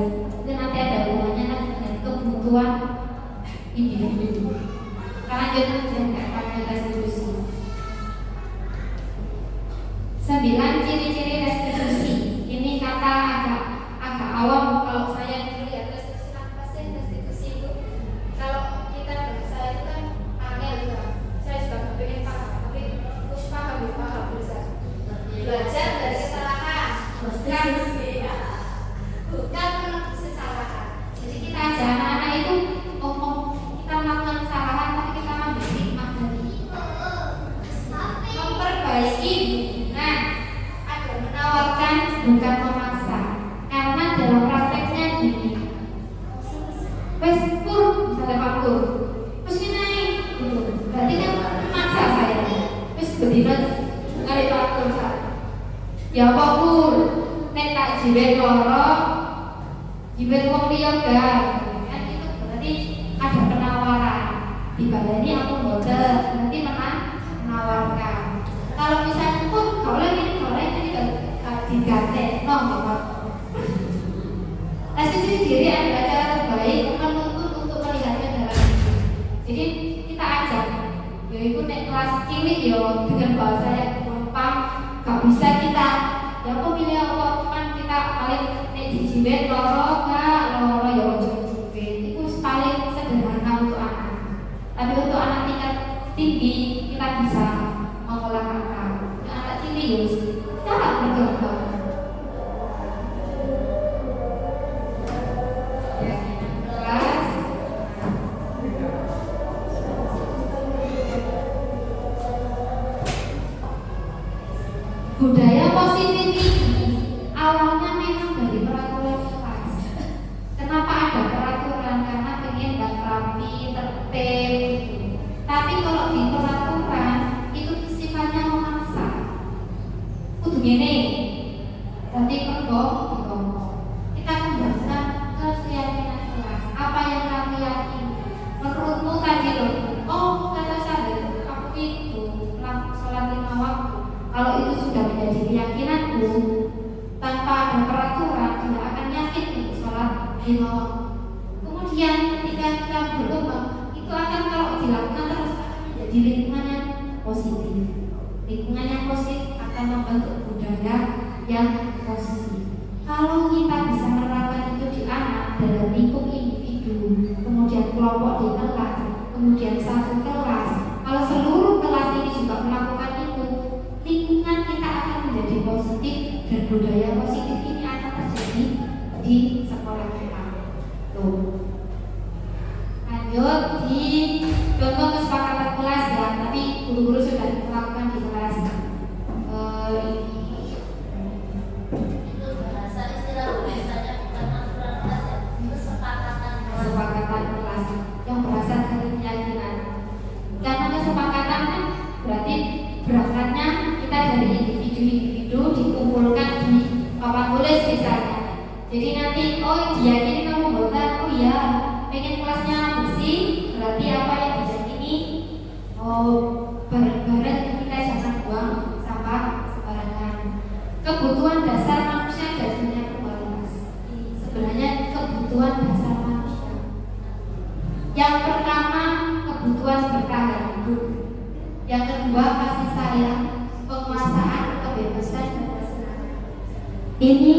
dan nanti ada hubungannya dengan kebutuhan individu. Lanjut pada restitusi. 9 ciri-ciri restitusi. Ini kata agak awam kalau saya dulu ya. Restitusi apa sih restitusi itu? Kalau kita bahasa itu kan angel ya. Saya juga nggak pengen paham, tapi terus paham bisa. Belajar dari kesalahan, bukan menebus kesalahan. Jadi kita ajak anak-anak itu ngomong kita melakukan kesalahan, tapi kita ambil hikmah dari memperbaiki hubungan, ada menawarkan bukan memaksa. Karena dalam prakteknya gini, wes pur misalnya fakur, terus ini naik, gitu. Berarti kan memaksa saya, wes berdina kali fakur saya. Ya apa pur, nek tak jiwet loro, jiwet wong liya kan itu berarti ada penawaran. Dibaleni aku mboten, nanti menawarkan. Kalau misalnya pun kalau ini diganti, restitusi diri adalah cara terbaik menuntut untuk melihatnya dalam diri. Jadi kita ajak, yaitu nek kelas cilik yo dengan bahasa yang gampang, gak bisa kita. Ya aku milih apa, cuman kita paling nek dijibet loro ya ojo dijibet. Itu paling sederhana untuk anak. Tapi untuk anak tingkat tinggi kita bisa mengolah kata. Anak cilik ya cara bergampang. Budaya positif ini awalnya memang dari peraturan kelas. Kenapa ada peraturan? Karena pengen gak rapi, tertib. Tapi kalau di peraturan itu sifatnya memaksa. Kudu gini, berarti kita kembalikan ke keyakinan kelas. Apa yang kamu yakini? Menurutmu tadi loh, oh kata saya, aku itu sholat 5 waktu. Kalau itu sudah menjadi keyakinanku, tanpa ada peraturan, tidak akan yakin untuk sholat 5 waktu. Kemudian ketika kita berkembang, itu akan kalau dilakukan terus akan menjadi lingkungan yang positif. Lingkungan yang positif akan membentuk budaya yang positif. Kalau kita bisa menerapkan itu di anak dalam lingkup individu, kemudian kelompok di kelas, kemudian satu kelas, kalau seluruh kelas ini juga melakukan itu, lingkungan kita akan menjadi positif dan budaya positif ini akan terjadi di sekolah kita. Tuh. Lanjut di contoh kesepakatan kelas ya, tapi guru-guru sudah melakukan di kelas. Itu bahasa istilah biasanya bukan aturan kelas ya, kesepakatan kelas yang berasal dari keyakinan. Karena kesepakatan kan berarti berangkatnya kita dari individu-individu dikumpulkan di papan tulis misalnya. Jadi nanti diyakini kamu botak, oh iya pengen kelasnya bersih, berarti apa yang diyakini? Bareng-bareng kita jangan buang sampah sembarangan. Kebutuhan dasar manusia dan dunia kualitas. Sebenarnya kebutuhan dasar manusia. Yang pertama kebutuhan bertahan hidup. Yang kedua kasih sayang, penguasaan, kebebasan dan kesenangan. Ini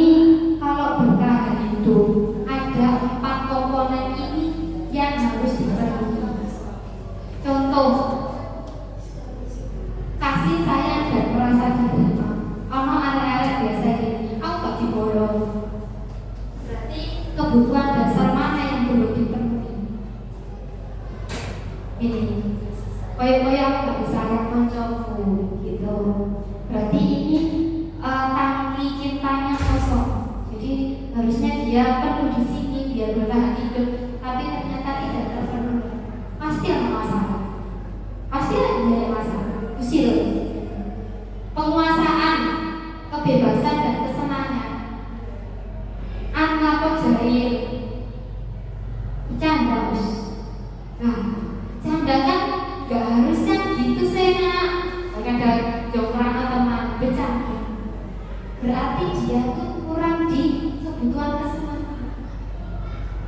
kalau bertahan hidup ada 4 komponen ini yang harus dipenuhi. Contoh, kasih sayang dan merasa diterima. Ono arek-arek biasa gini, aku gak dibolong. Berarti kebutuhan dasar mana yang belum dipenuhi? Ini Koyo-koyo aku gak bisa lihat koncoku gitu. Berarti ini tangki cintanya kosong. Jadi harusnya dia penuh di sini biar bertahan hidup, tapi ternyata tidak terpenuhi. Pasti ada masalah. Pasti ada masalah. Usil. Penguasaan, kebebasan dan kesenangan. Anak Jair bercanda us. Nah, bercanda kan gak harusnya gitu Sena. Ada jongkrak teman bercanda. Berarti dia tuh kurang di kebutuhan kesenangan.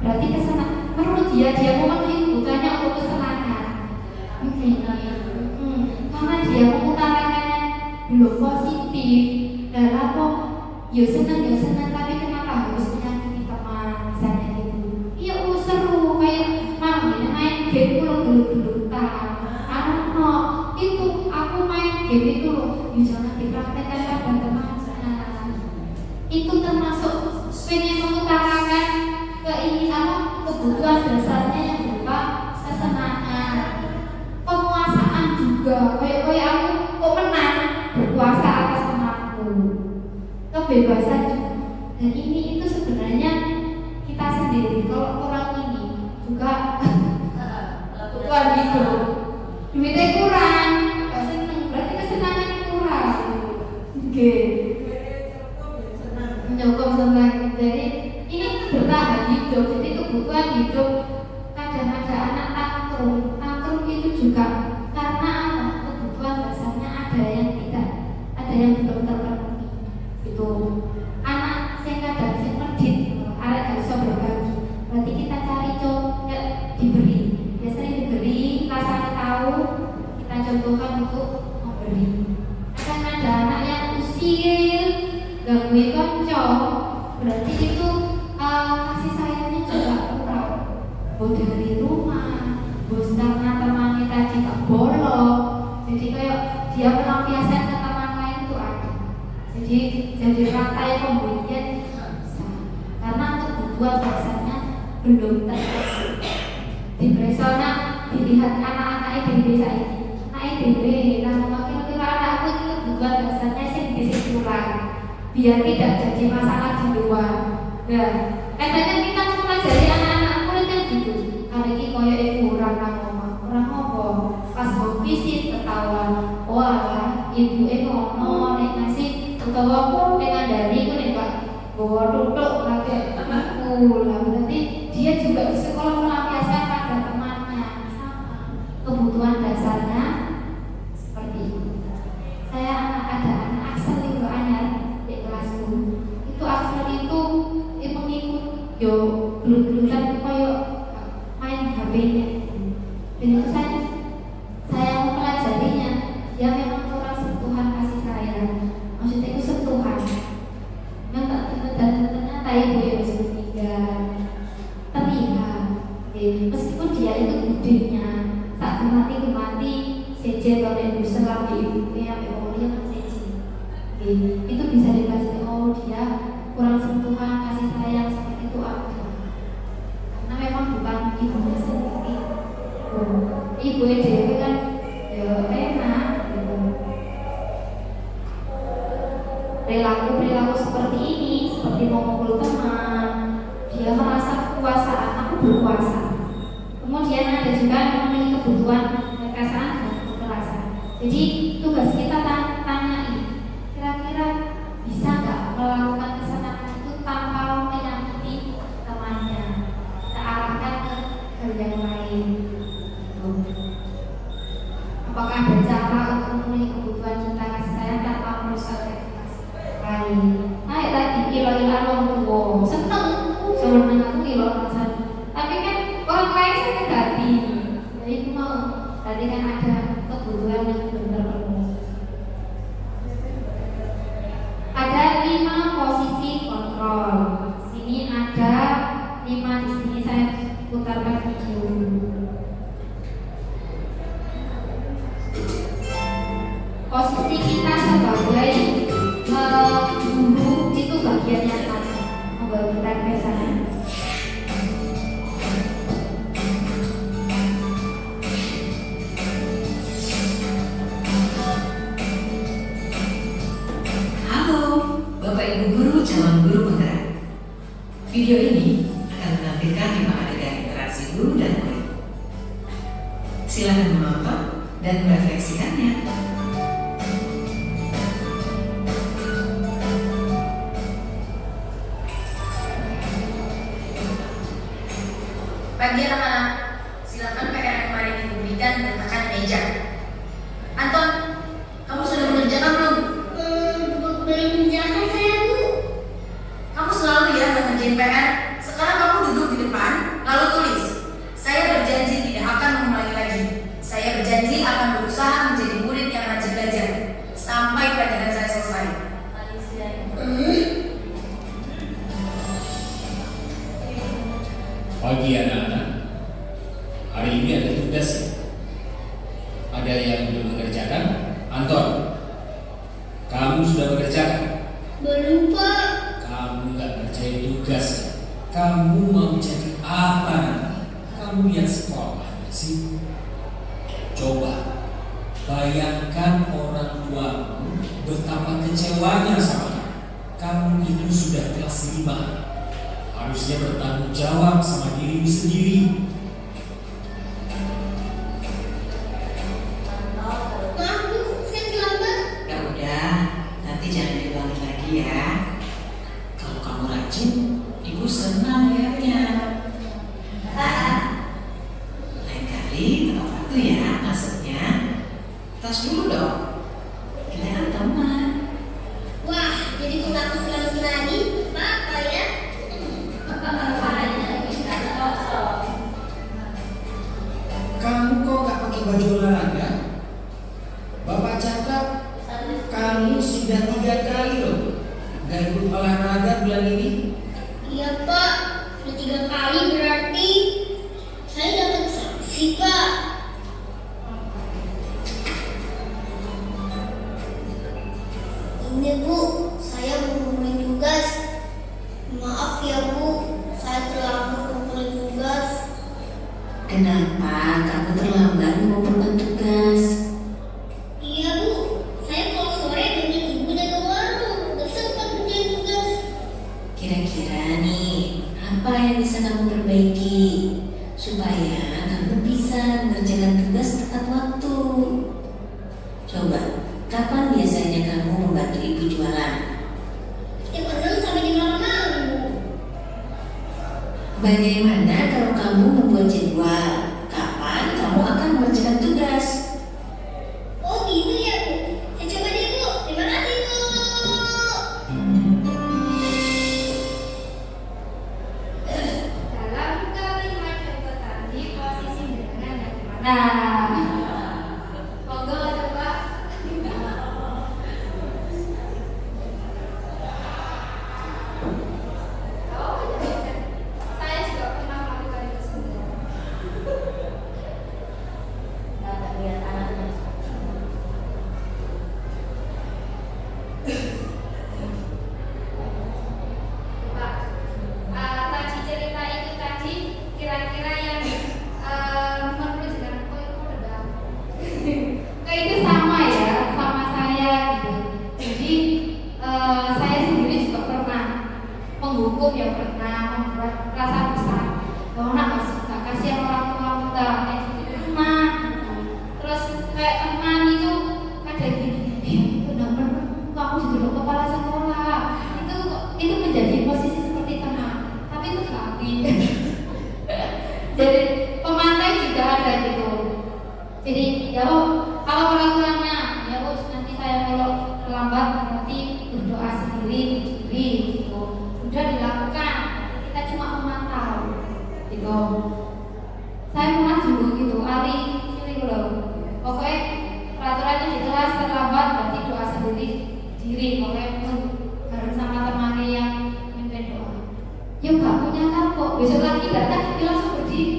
Berarti kesenangan menurut dia memenuhi kebutuhannya untuk kesenangan. Karena dia mengutarakannya belum positif. Dan apa? Ya senang tapi kenapa harus menyakiti teman misalnya gitu. Iya seru kayak main game dulu itu aku main game itu loh. Ya jangan dipraktekkan pada teman saya. Itu termasuk pengen mengutarakan kebutuhan dasarnya yang berupa kesenangan, penguasaan juga. Kayak aku kok menang berkuasa atas temanku, kebebasan juga. Dan ini itu sebenarnya kita sendiri kalau orang ini juga kebutuhan hidup, duitnya kurang, gak seneng, berarti kesenangan kurang. Oke. Menyokong senang. Jadi ini bertahan hidup. Jadi kebutuhan hidup. Kadang ada anak tantrum itu juga karena apa? Kebutuhan dasarnya ada yang tidak, ada yang belum terpenuhi. Itu anak saya kadang saya medit, arek gak bisa berbagi. Berarti kita cari contoh diberi. Biasanya diberi, rasanya tahu, kita contohkan untuk memberi. Kadang ada anak yang usil, gangguin konco, berarti itu kasih sayangnya juga kurang. Dari rumah, bos karena temannya tadi gak bolong, jadi kayak dia melampiaskan ke teman lain itu ada. Jadi rantai pemberian bisa, karena kebutuhan dasarnya belum terpenuhi. Di Bresona dilihat anak-anak EDW saya, anak EDW, nah kira-kira anakku itu kebutuhan dasarnya sih kurang, biar tidak jadi masalah di luar. Nah, katanya kita mempelajari anak-anak murid kan gitu. Hari ini koyo kurang orang ngomong. Pas mau visit ketahuan, wah ibu ngono nek ngasih utawa nek ngandani ku nek Pak bawa tutuk lagi aku. Lah berarti dia juga di sekolah melampiaskan pada temannya sama. Kebutuhan dasarnya seperti itu. Saya ada anak Axel itu anyar di kelasku. Itu Axel itu mengikut yo gelut-gelutan koyo main HP-nya. Dan itu saya mempelajarinya. Dia memang kurang sentuhan kasih sayang. Maksudnya itu sentuhan. Dan ternyata ibu yang meninggal terlihat. Meskipun dia itu budenya tak gemati seje atau ibu selam di ibunya dia kan seje. Itu bisa dikasih dia kurang sentuhan kasih sayang seperti itu ada. Karena memang bukan ibunya sendiri. Ibu dewe kan ya enak gitu. Perilaku seperti ini, seperti memukul teman, dia merasa kekuasaan, aku berkuasa. Kemudian ada juga memenuhi kebutuhan kekerasan dan kekerasan. Jadi tugas kita tanyai, kira-kira bisa nggak melakukan kesenangan itu tanpa menyakiti temannya? Kita arahkan ke hal yang lain. Apakah ada cara untuk memenuhi kebutuhan cinta kasih sayang tanpa merusak lain? Kayak tadi ilo-ilan wong tuwa, seneng aku ilo rasanya. Tapi kan orang lain sakit hati. Jadi aku mau tadi kan ada kebutuhan yang benar-benar. Ada 5 posisi kontrol. Sini ada 5 di sini saya putarkan video. Posisi kita sebagai guru itu bagian yang mana? Coba kita ke sana. calon guru penggerak. Video ini akan menampilkan 5 adegan interaksi guru dan murid. Silakan menonton dan merefleksikannya. Bagi anak-anak, silakan PR yang kemarin diberikan diletakkan di meja. Anton, kamu sudah mengerjakan belum? Belum mengerjakan saya, Bu. Kamu selalu ya mengerjain PR. Sekarang kamu duduk di depan, lalu tulis. Saya berjanji tidak akan mengulangi lagi. Saya berjanji akan berusaha menjadi murid yang rajin belajar sampai pelajaran saya selesai. Pagi anak-anak, hari ini ada tugas ya? Ada yang belum mengerjakan? Anton, kamu sudah mengerjakan? Belum, Pak. Kamu nggak ngerjain tugas ya? Kamu mau jadi apa nanti? Kamu lihat sekolah nggak sih? Coba bayangkan orang tuamu betapa kecewanya sama kamu. Kamu itu sudah kelas 5. Harusnya bertanggung jawab sama dirimu sendiri. Maaf, Bu. Saya terlambat. Ya udah, nanti jangan diulangi lagi ya. Kalau kamu rajin, ibu senang lihatnya. Lain kali tepat waktu ya masuknya. Tas dulu dong. Kita kan teman. Wah, jadi aku pulang lagi. Apa ya? Kamu kok gak pakai baju olahraga? Bapak catat kamu sudah 3 kali loh gak ikut olahraga bulan ini. Iya, Pak. Sudah 3 kali berarti saya dapat sanksi, Pak. Ini, Bu. Saya mengumpulkan tugas. Maaf ya, Bu. Saya terlambat mengumpulkan tugas. Kenapa kamu terlambat mengumpulkan tugas? Iya, Bu. Saya kalau sore dengan ibu dan ke warung. Gak sempat mengerjain tugas. Kira-kira nih, apa yang bisa kamu perbaiki supaya kamu bisa mengerjakan tugas tepat waktu? Coba, kapan biasanya kamu membantu ibu jualan? Setiap 6 sampai jam 8 malam, Bu. Bagaimana kalau kamu membuat jadwal? Kapan kamu akan mengerjakan tugas? Oh gitu ya, Bu. Saya coba deh, Bu. Terima kasih, Bu. Dalam kelima contoh tadi, posisi dengan yang dimana? Nah, Monggo coba. Oh, saya juga pernah melakukan itu semua. nggak lihat anaknya. Pak, tadi cerita itu tadi kira-kira yang menurut dengan itu udah Kayak itu sama ya, sama saya gitu. Jadi saya sendiri juga pernah menghukum, ya pernah membuat rasa besar. Bahwa anak gak kasihan orang tua kita kayak gitu di rumah. Terus kayak teman itu ada gini, benar-benar kamu duduk kepala sekolah. Itu menjadi posisi seperti teman, tapi itu gak adil. Jadi pemantai juga ada gitu. Jadi ya kalau peraturannya ya nanti saya kalau terlambat berarti berdoa sendiri gitu. Sudah dilakukan, kita cuma memantau gitu. Saya pernah dulu gitu, Ali cilik loh. Pokoknya peraturannya di kelas terlambat berarti doa sendiri diri. Pokoknya pun bareng sama temannya yang mimpin doa. Yuk gak punya kan kok, besok lagi datang dia langsung berdiri.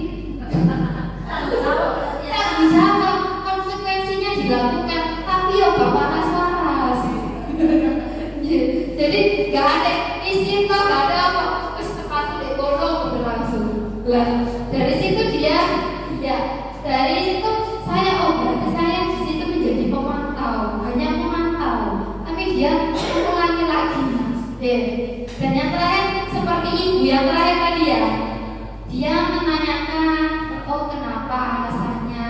Tanggung jawab, konsekuensinya dilakukan, tapi ya gak waras-waras. dia menanyakan, oh kenapa alasannya,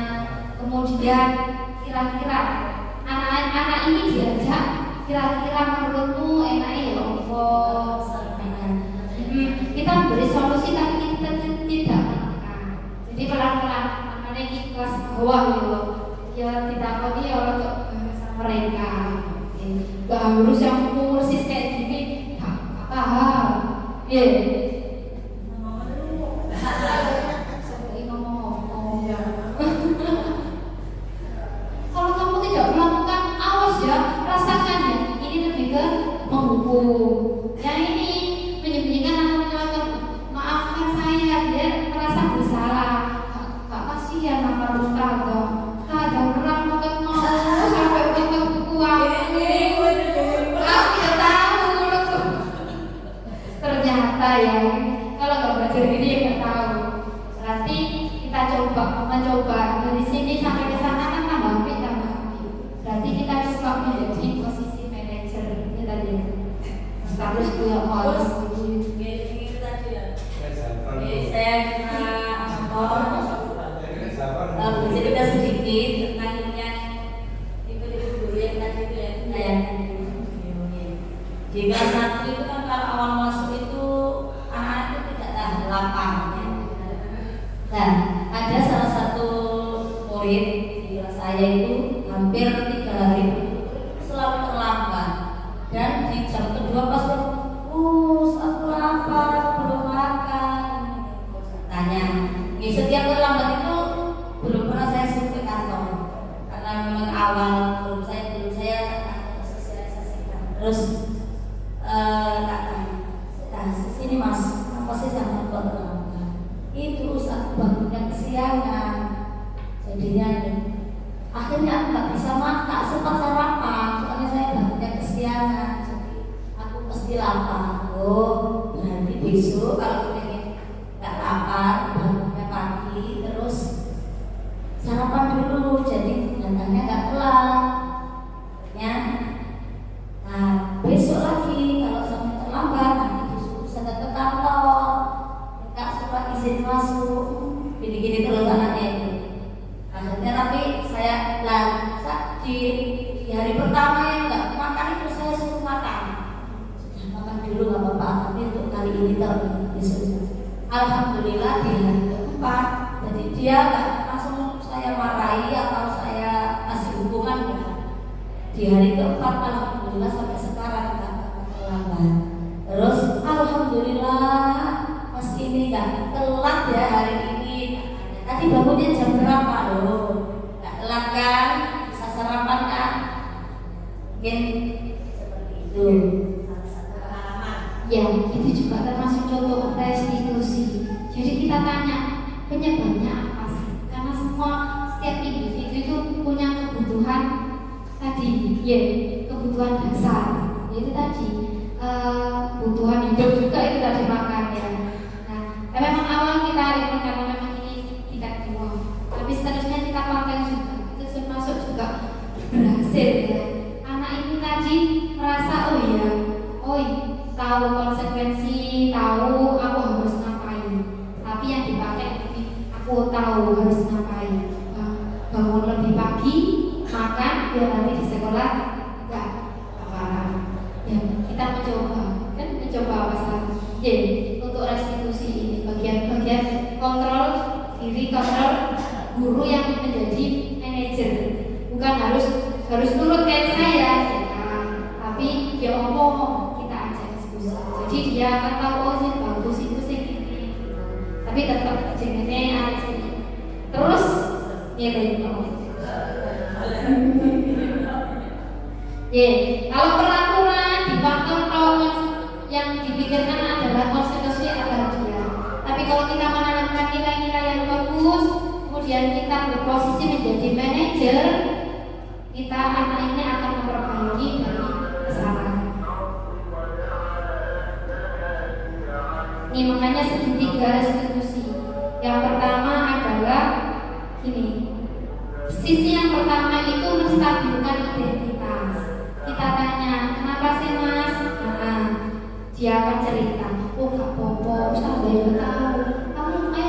kemudian kira-kira anak-anak ini diajak, kira-kira menurutmu enaknya ya Allah. Kita beri solusi tapi kita tidak menekan. Jadi pelan-pelan, makanya di kelas bawah ya tidak kau dia untuk mereka. Gak harus yang persis kayak gini, gak paham. Kalau kamu tidak melakukan, awas ya, rasakan ya. Ini lebih ke menghukum. Yang ini menyembunyikan atau menyelamatkan, maafkan saya, dia merasa bersalah. Gak kasihan sama ustazah. Ada orang makan mau sampai buka buku aku tidak tahu. Ternyata ya, kalau nggak belajar gini ya nggak tahu. Berarti kita mencoba dari sini sampai ke sana kan tambah api. Berarti kita coba menjadi posisi manajer ini tadi. Harus punya harus. Saya bercerita sedikit tentang yang ibu-ibu guru yang tadi itu ya, di kelas 1 itu kan kalau awal masuk itu anak itu tidak tahan lapar ya. Nah, ada salah satu murid di kelas saya itu hampir 3 hari selalu terlambat, dan di jam kedua pas aku lapar, belum makan. Tanya, setiap terlambat itu belum pernah saya suruh ke kantor karena memang awal belum saya sosialisasikan. Terus sini mas, apa sih sama buat terlambat? Itu saat bangunnya kesiangan, jadinya akhirnya aku nggak bisa makan, tak sempat sarapan soalnya saya bangunnya kesiangan, jadi aku pasti lapar. Oh, berarti besok kalau pengen nggak lapar bangunnya pagi terus sarapan dulu, jadi datangnya nggak telat ya. Nah besok lagi kalau sampai terlambat nanti disuruh saya ke kantor, minta surat izin masuk, gini-gini terus anaknya itu. Akhirnya tapi saya di hari pertama yang nggak makan itu saya suruh makan, sudah makan dulu nggak apa-apa, tapi untuk kali ini besok. Alhamdulillah di hari keempat, jadi dia nggak langsung saya marahi atau saya kasih hukuman ya. Di hari keempat alhamdulillah sampai sekarang nggak terlambat. Terus alhamdulillah mas ini nggak telat ya hari ini. Tadi bangunnya jam berapa loh? Nggak telat kan? Bisa sarapan kan? Mungkin seperti itu. Ya, itu juga termasuk contoh restitusi. Jadi kita tanya penyebabnya apa sih? Karena setiap individu itu punya kebutuhan tadi, ya, kebutuhan dasar. Itu tadi kebutuhan hidup juga itu tadi makan ya. Nah, memang awal kita itu karena memang ini tidak dibuang, tapi seterusnya kita pakai juga. Itu termasuk juga berhasil ya. Anak ini tadi merasa tahu konsekuensi, tahu aku harus ngapain. Tapi yang dipakai ini aku tahu harus ngapain. Bangun lebih pagi, makan biar nanti di sekolah nggak kelaparan. Ya kita mencoba masalah. Untuk restitusi ini bagian-bagian kontrol diri, kontrol guru yang menjadi manajer. Bukan harus nurut kayak saya, tapi ya Allah kita ajak diskusi. Jadi dia akan tahu oh sih bagus itu sih ini. Tapi tetap jenenge aja. Terus nilai kalau peraturan dipantau yang dipikirkan adalah konstitusi agraria. Tapi kalau kita menanamkan nilai-nilai yang bagus, kemudian kita berposisi menjadi manajer, kita anak ini akan memperbaiki dari kesalahan. Ini makanya segitiga restitusi. Yang pertama adalah ini. Sisi yang pertama itu menstabilkan identitas. Kita tanya, kenapa sih mas? Dia akan cerita, oh gak apa-apa, Ustaz Bayu tahu. Kamu ayo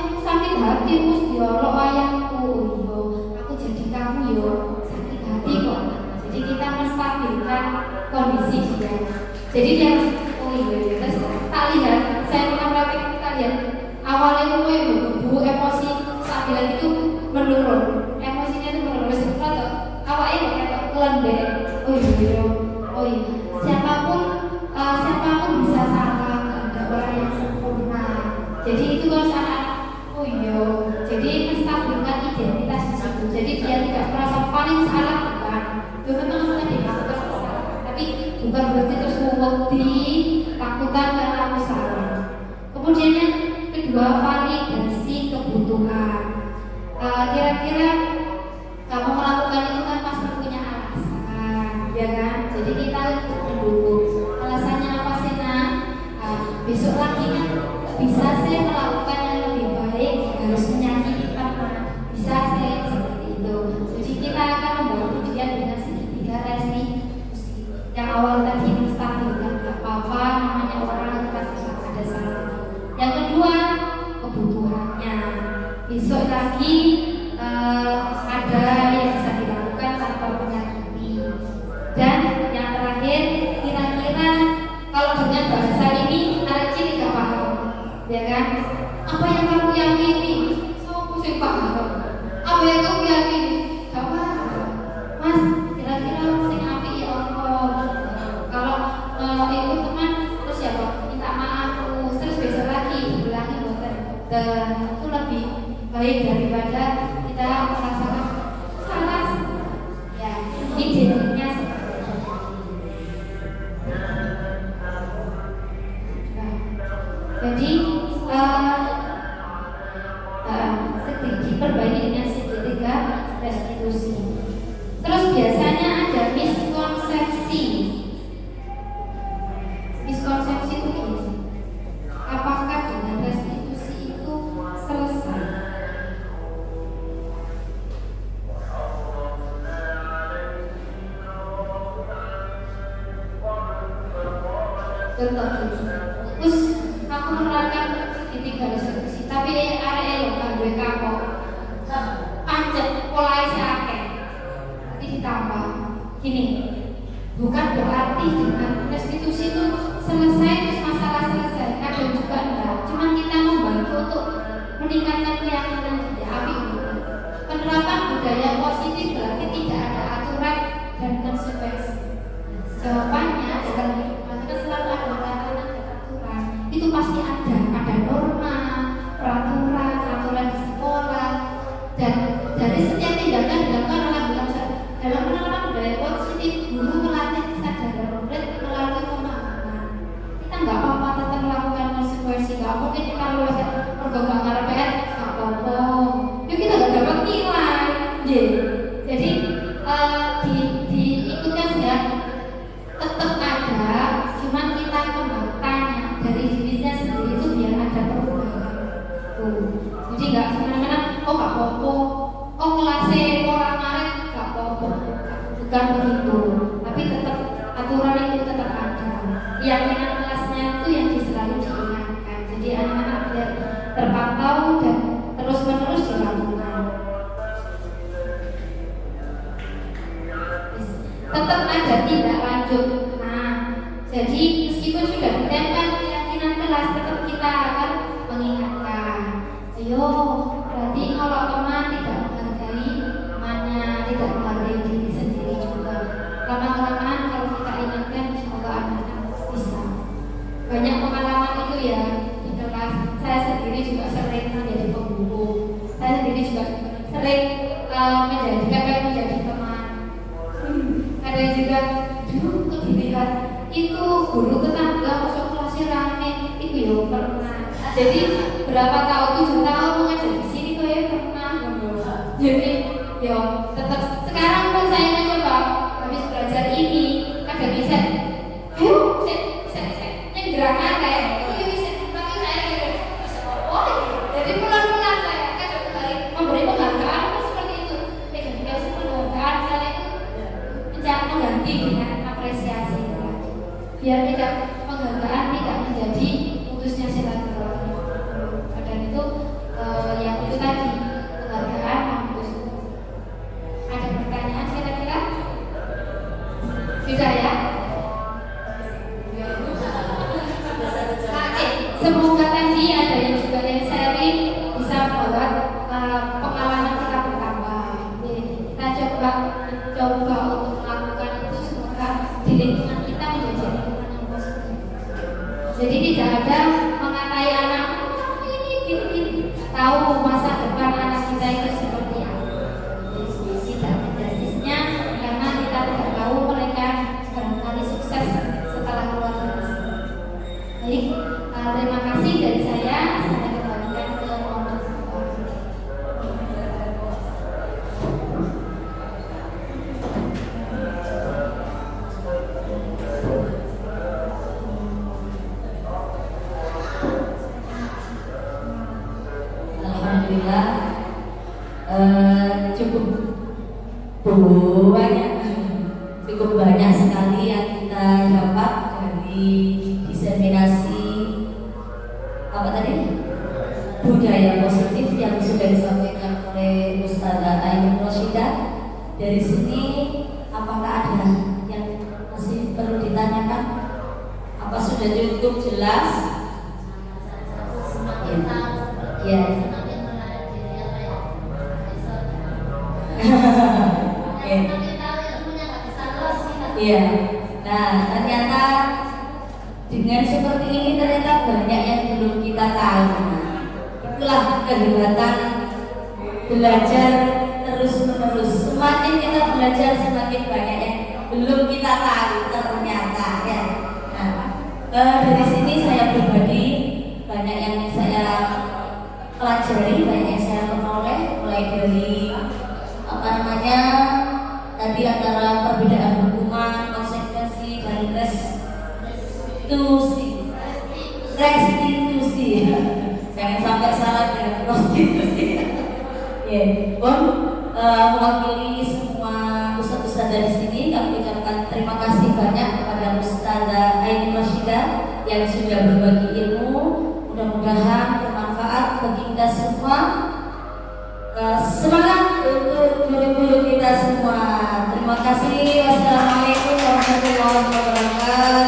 hati terus diolok ayahku, yo aku jadi kamu yo sakit hati kok. Jadi kita menstabilkan kondisi dia. Jadi dia oh iya terus tak lihat saya mengambil kita lihat awalnya gue bu emosi stabilan itu menurun, emosinya itu menurun. Terus awalnya kayak kelendek. Oh iya siapapun bisa salah, nggak ada orang yang sempurna. Jadi itu harus anak jadi menstabilkan identitas di situ. Jadi dia tidak merasa paling salah bukan. Itu memang sudah dilakukan salah, tapi bukan berarti terus mengobati takutan karena aku salah. Kemudian yang kedua, validasi kebutuhan. Kira-kira kamu melakukan itu kan pasti punya alasan, ya kan? Jadi kita mendukung. Alasannya apa sih nak? Besok lagi kan bisa saya melakukan yang lebih baik, harus menyakiti teman, bisa saya seperti itu. Jadi kita akan membantu dia dengan segitiga restitusi. Yang awal tadi menstabilkan, gak apa-apa, namanya orang itu pasti ada salah. Yang kedua, kebutuhannya. Besok lagi ada yang bisa dilakukan tanpa menyakiti. Dan yang terakhir, kira-kira kalau dengan bahasa ini anak kecil tidak paham, ya kan? Apa yang kamu yakini? So pusing paham. Apa yang kamu yakini? Gak paham. Mas, kira-kira sing apik ya Allah. Kalau ikut teman terus ya Pak, minta maaf terus besok lagi diulangi boten. Dan itu lebih baik daripada kita merasakan salah. Ya, ini jadinya seperti itu. Jadi diperbaiki dengan segitiga restitusi. Terus biasanya ada miskonsepsi. Miskonsepsi itu gini. Apakah dengan restitusi itu selesai? Contoh gini. Terus aku menerapkan segitiga restitusi, tapi area lo kan gue kapok. Pancet polai seakeh. Tapi ditambah gini. Bukan berarti dengan restitusi itu selesai terus masalah selesai. Kadang juga enggak. Cuma kita membantu untuk meningkatkan keyakinan dia. Penerapan budaya positif berarti tidak ada aturan dan konsekuensi. Jawabannya adalah maksudnya selalu ada aturan dan aturan. Itu pasti ada norma, peraturan di sekolah, dan dari setiap tindakan dilakukan oleh guru. Dalam penerapan budaya positif, guru melatih kesadaran murid melalui pemahaman. Kita nggak apa-apa tetap melakukan konsekuensi. Nggak mungkin kita lulus pergaulan RPR nggak apa-apa. Yuk kita nggak dapat nilai. Jadi diikutkan ya. Tetap ada, cuman kita kembangkannya dari dirinya sendiri itu biar ada perubahan. Jadi nggak semena-mena, oh nggak apa-apa, oh kelasnya orang marah nggak apa-apa, bukan begitu. Tapi tetap aturan itu tetap ada. Keyakinan kelasnya itu yang selalu diingatkan. Jadi anak-anak biar terpantau dan terus-menerus dilakukan. Tetap ada tindak lanjut. Nah, jadi meskipun sudah ditempel keyakinan kelas, tetap kita akan mengingatkan. Ayo, berarti kalau teman tidak menghargai temannya, tidak menghargai diri sendiri juga. Lama-kelamaan kalau kita ingatkan, semoga anak-anak bisa. Banyak pengalaman itu ya di kelas. Saya sendiri juga sering menjadi pembuku. Saya sendiri juga sering menjadi teman. Ada juga dulu dilihat itu guru tetangga masuk kelasnya rame itu ya pernah. Jadi berapa tahun, 7 tahun mengajar di sini tuh ya pernah. Jadi ya tetap sekarang pun saya mencoba habis belajar ini kadang bisa ayo yang gerakan kayak itu bisa, tapi saya jadi pelan-pelan saya kadang memberi penghargaan seperti itu. Ketika penghargaan saya itu mengganti dengan apresiasi lagi, biar tidak penghargaan tidak menjadi putusnya silaturahmi. Kadang itu yang itu tadi cukup banyak sekali yang kita dapat dari diseminasi apa tadi budaya positif yang sudah disampaikan oleh Ustazah Ainun Rosyidah. Dari sini apakah ada yang masih perlu ditanyakan? Apa sudah cukup jelas? Semakin tahu Ya. semakin menarik diri apa ya bisa Oke. semakin tahu ilmunya nggak bisa los gitu. Iya. Nah, ternyata dengan seperti ini ternyata banyak yang belum kita tahu. Nah, itulah kehebatan belajar terus menerus. Semakin kita belajar semakin banyak yang belum kita tahu ternyata ya. Nah, dari sini saya pribadi banyak yang saya pelajari, banyak yang saya peroleh, mulai dari apa namanya tadi antara perbedaan hukuman, konsekuensi dan restitusi. Jangan sampai salah dengan prostitusi. Ya, mewakili semua ustaz-ustaz dari sini, kami ucapkan terima kasih banyak kepada Ustazah Ainun Rosyidah yang sudah berbagi ilmu. Mudah-mudahan bermanfaat bagi kita semua. Semangat untuk guru-guru kita semua. Terima kasih. Wassalamualaikum warahmatullahi wabarakatuh.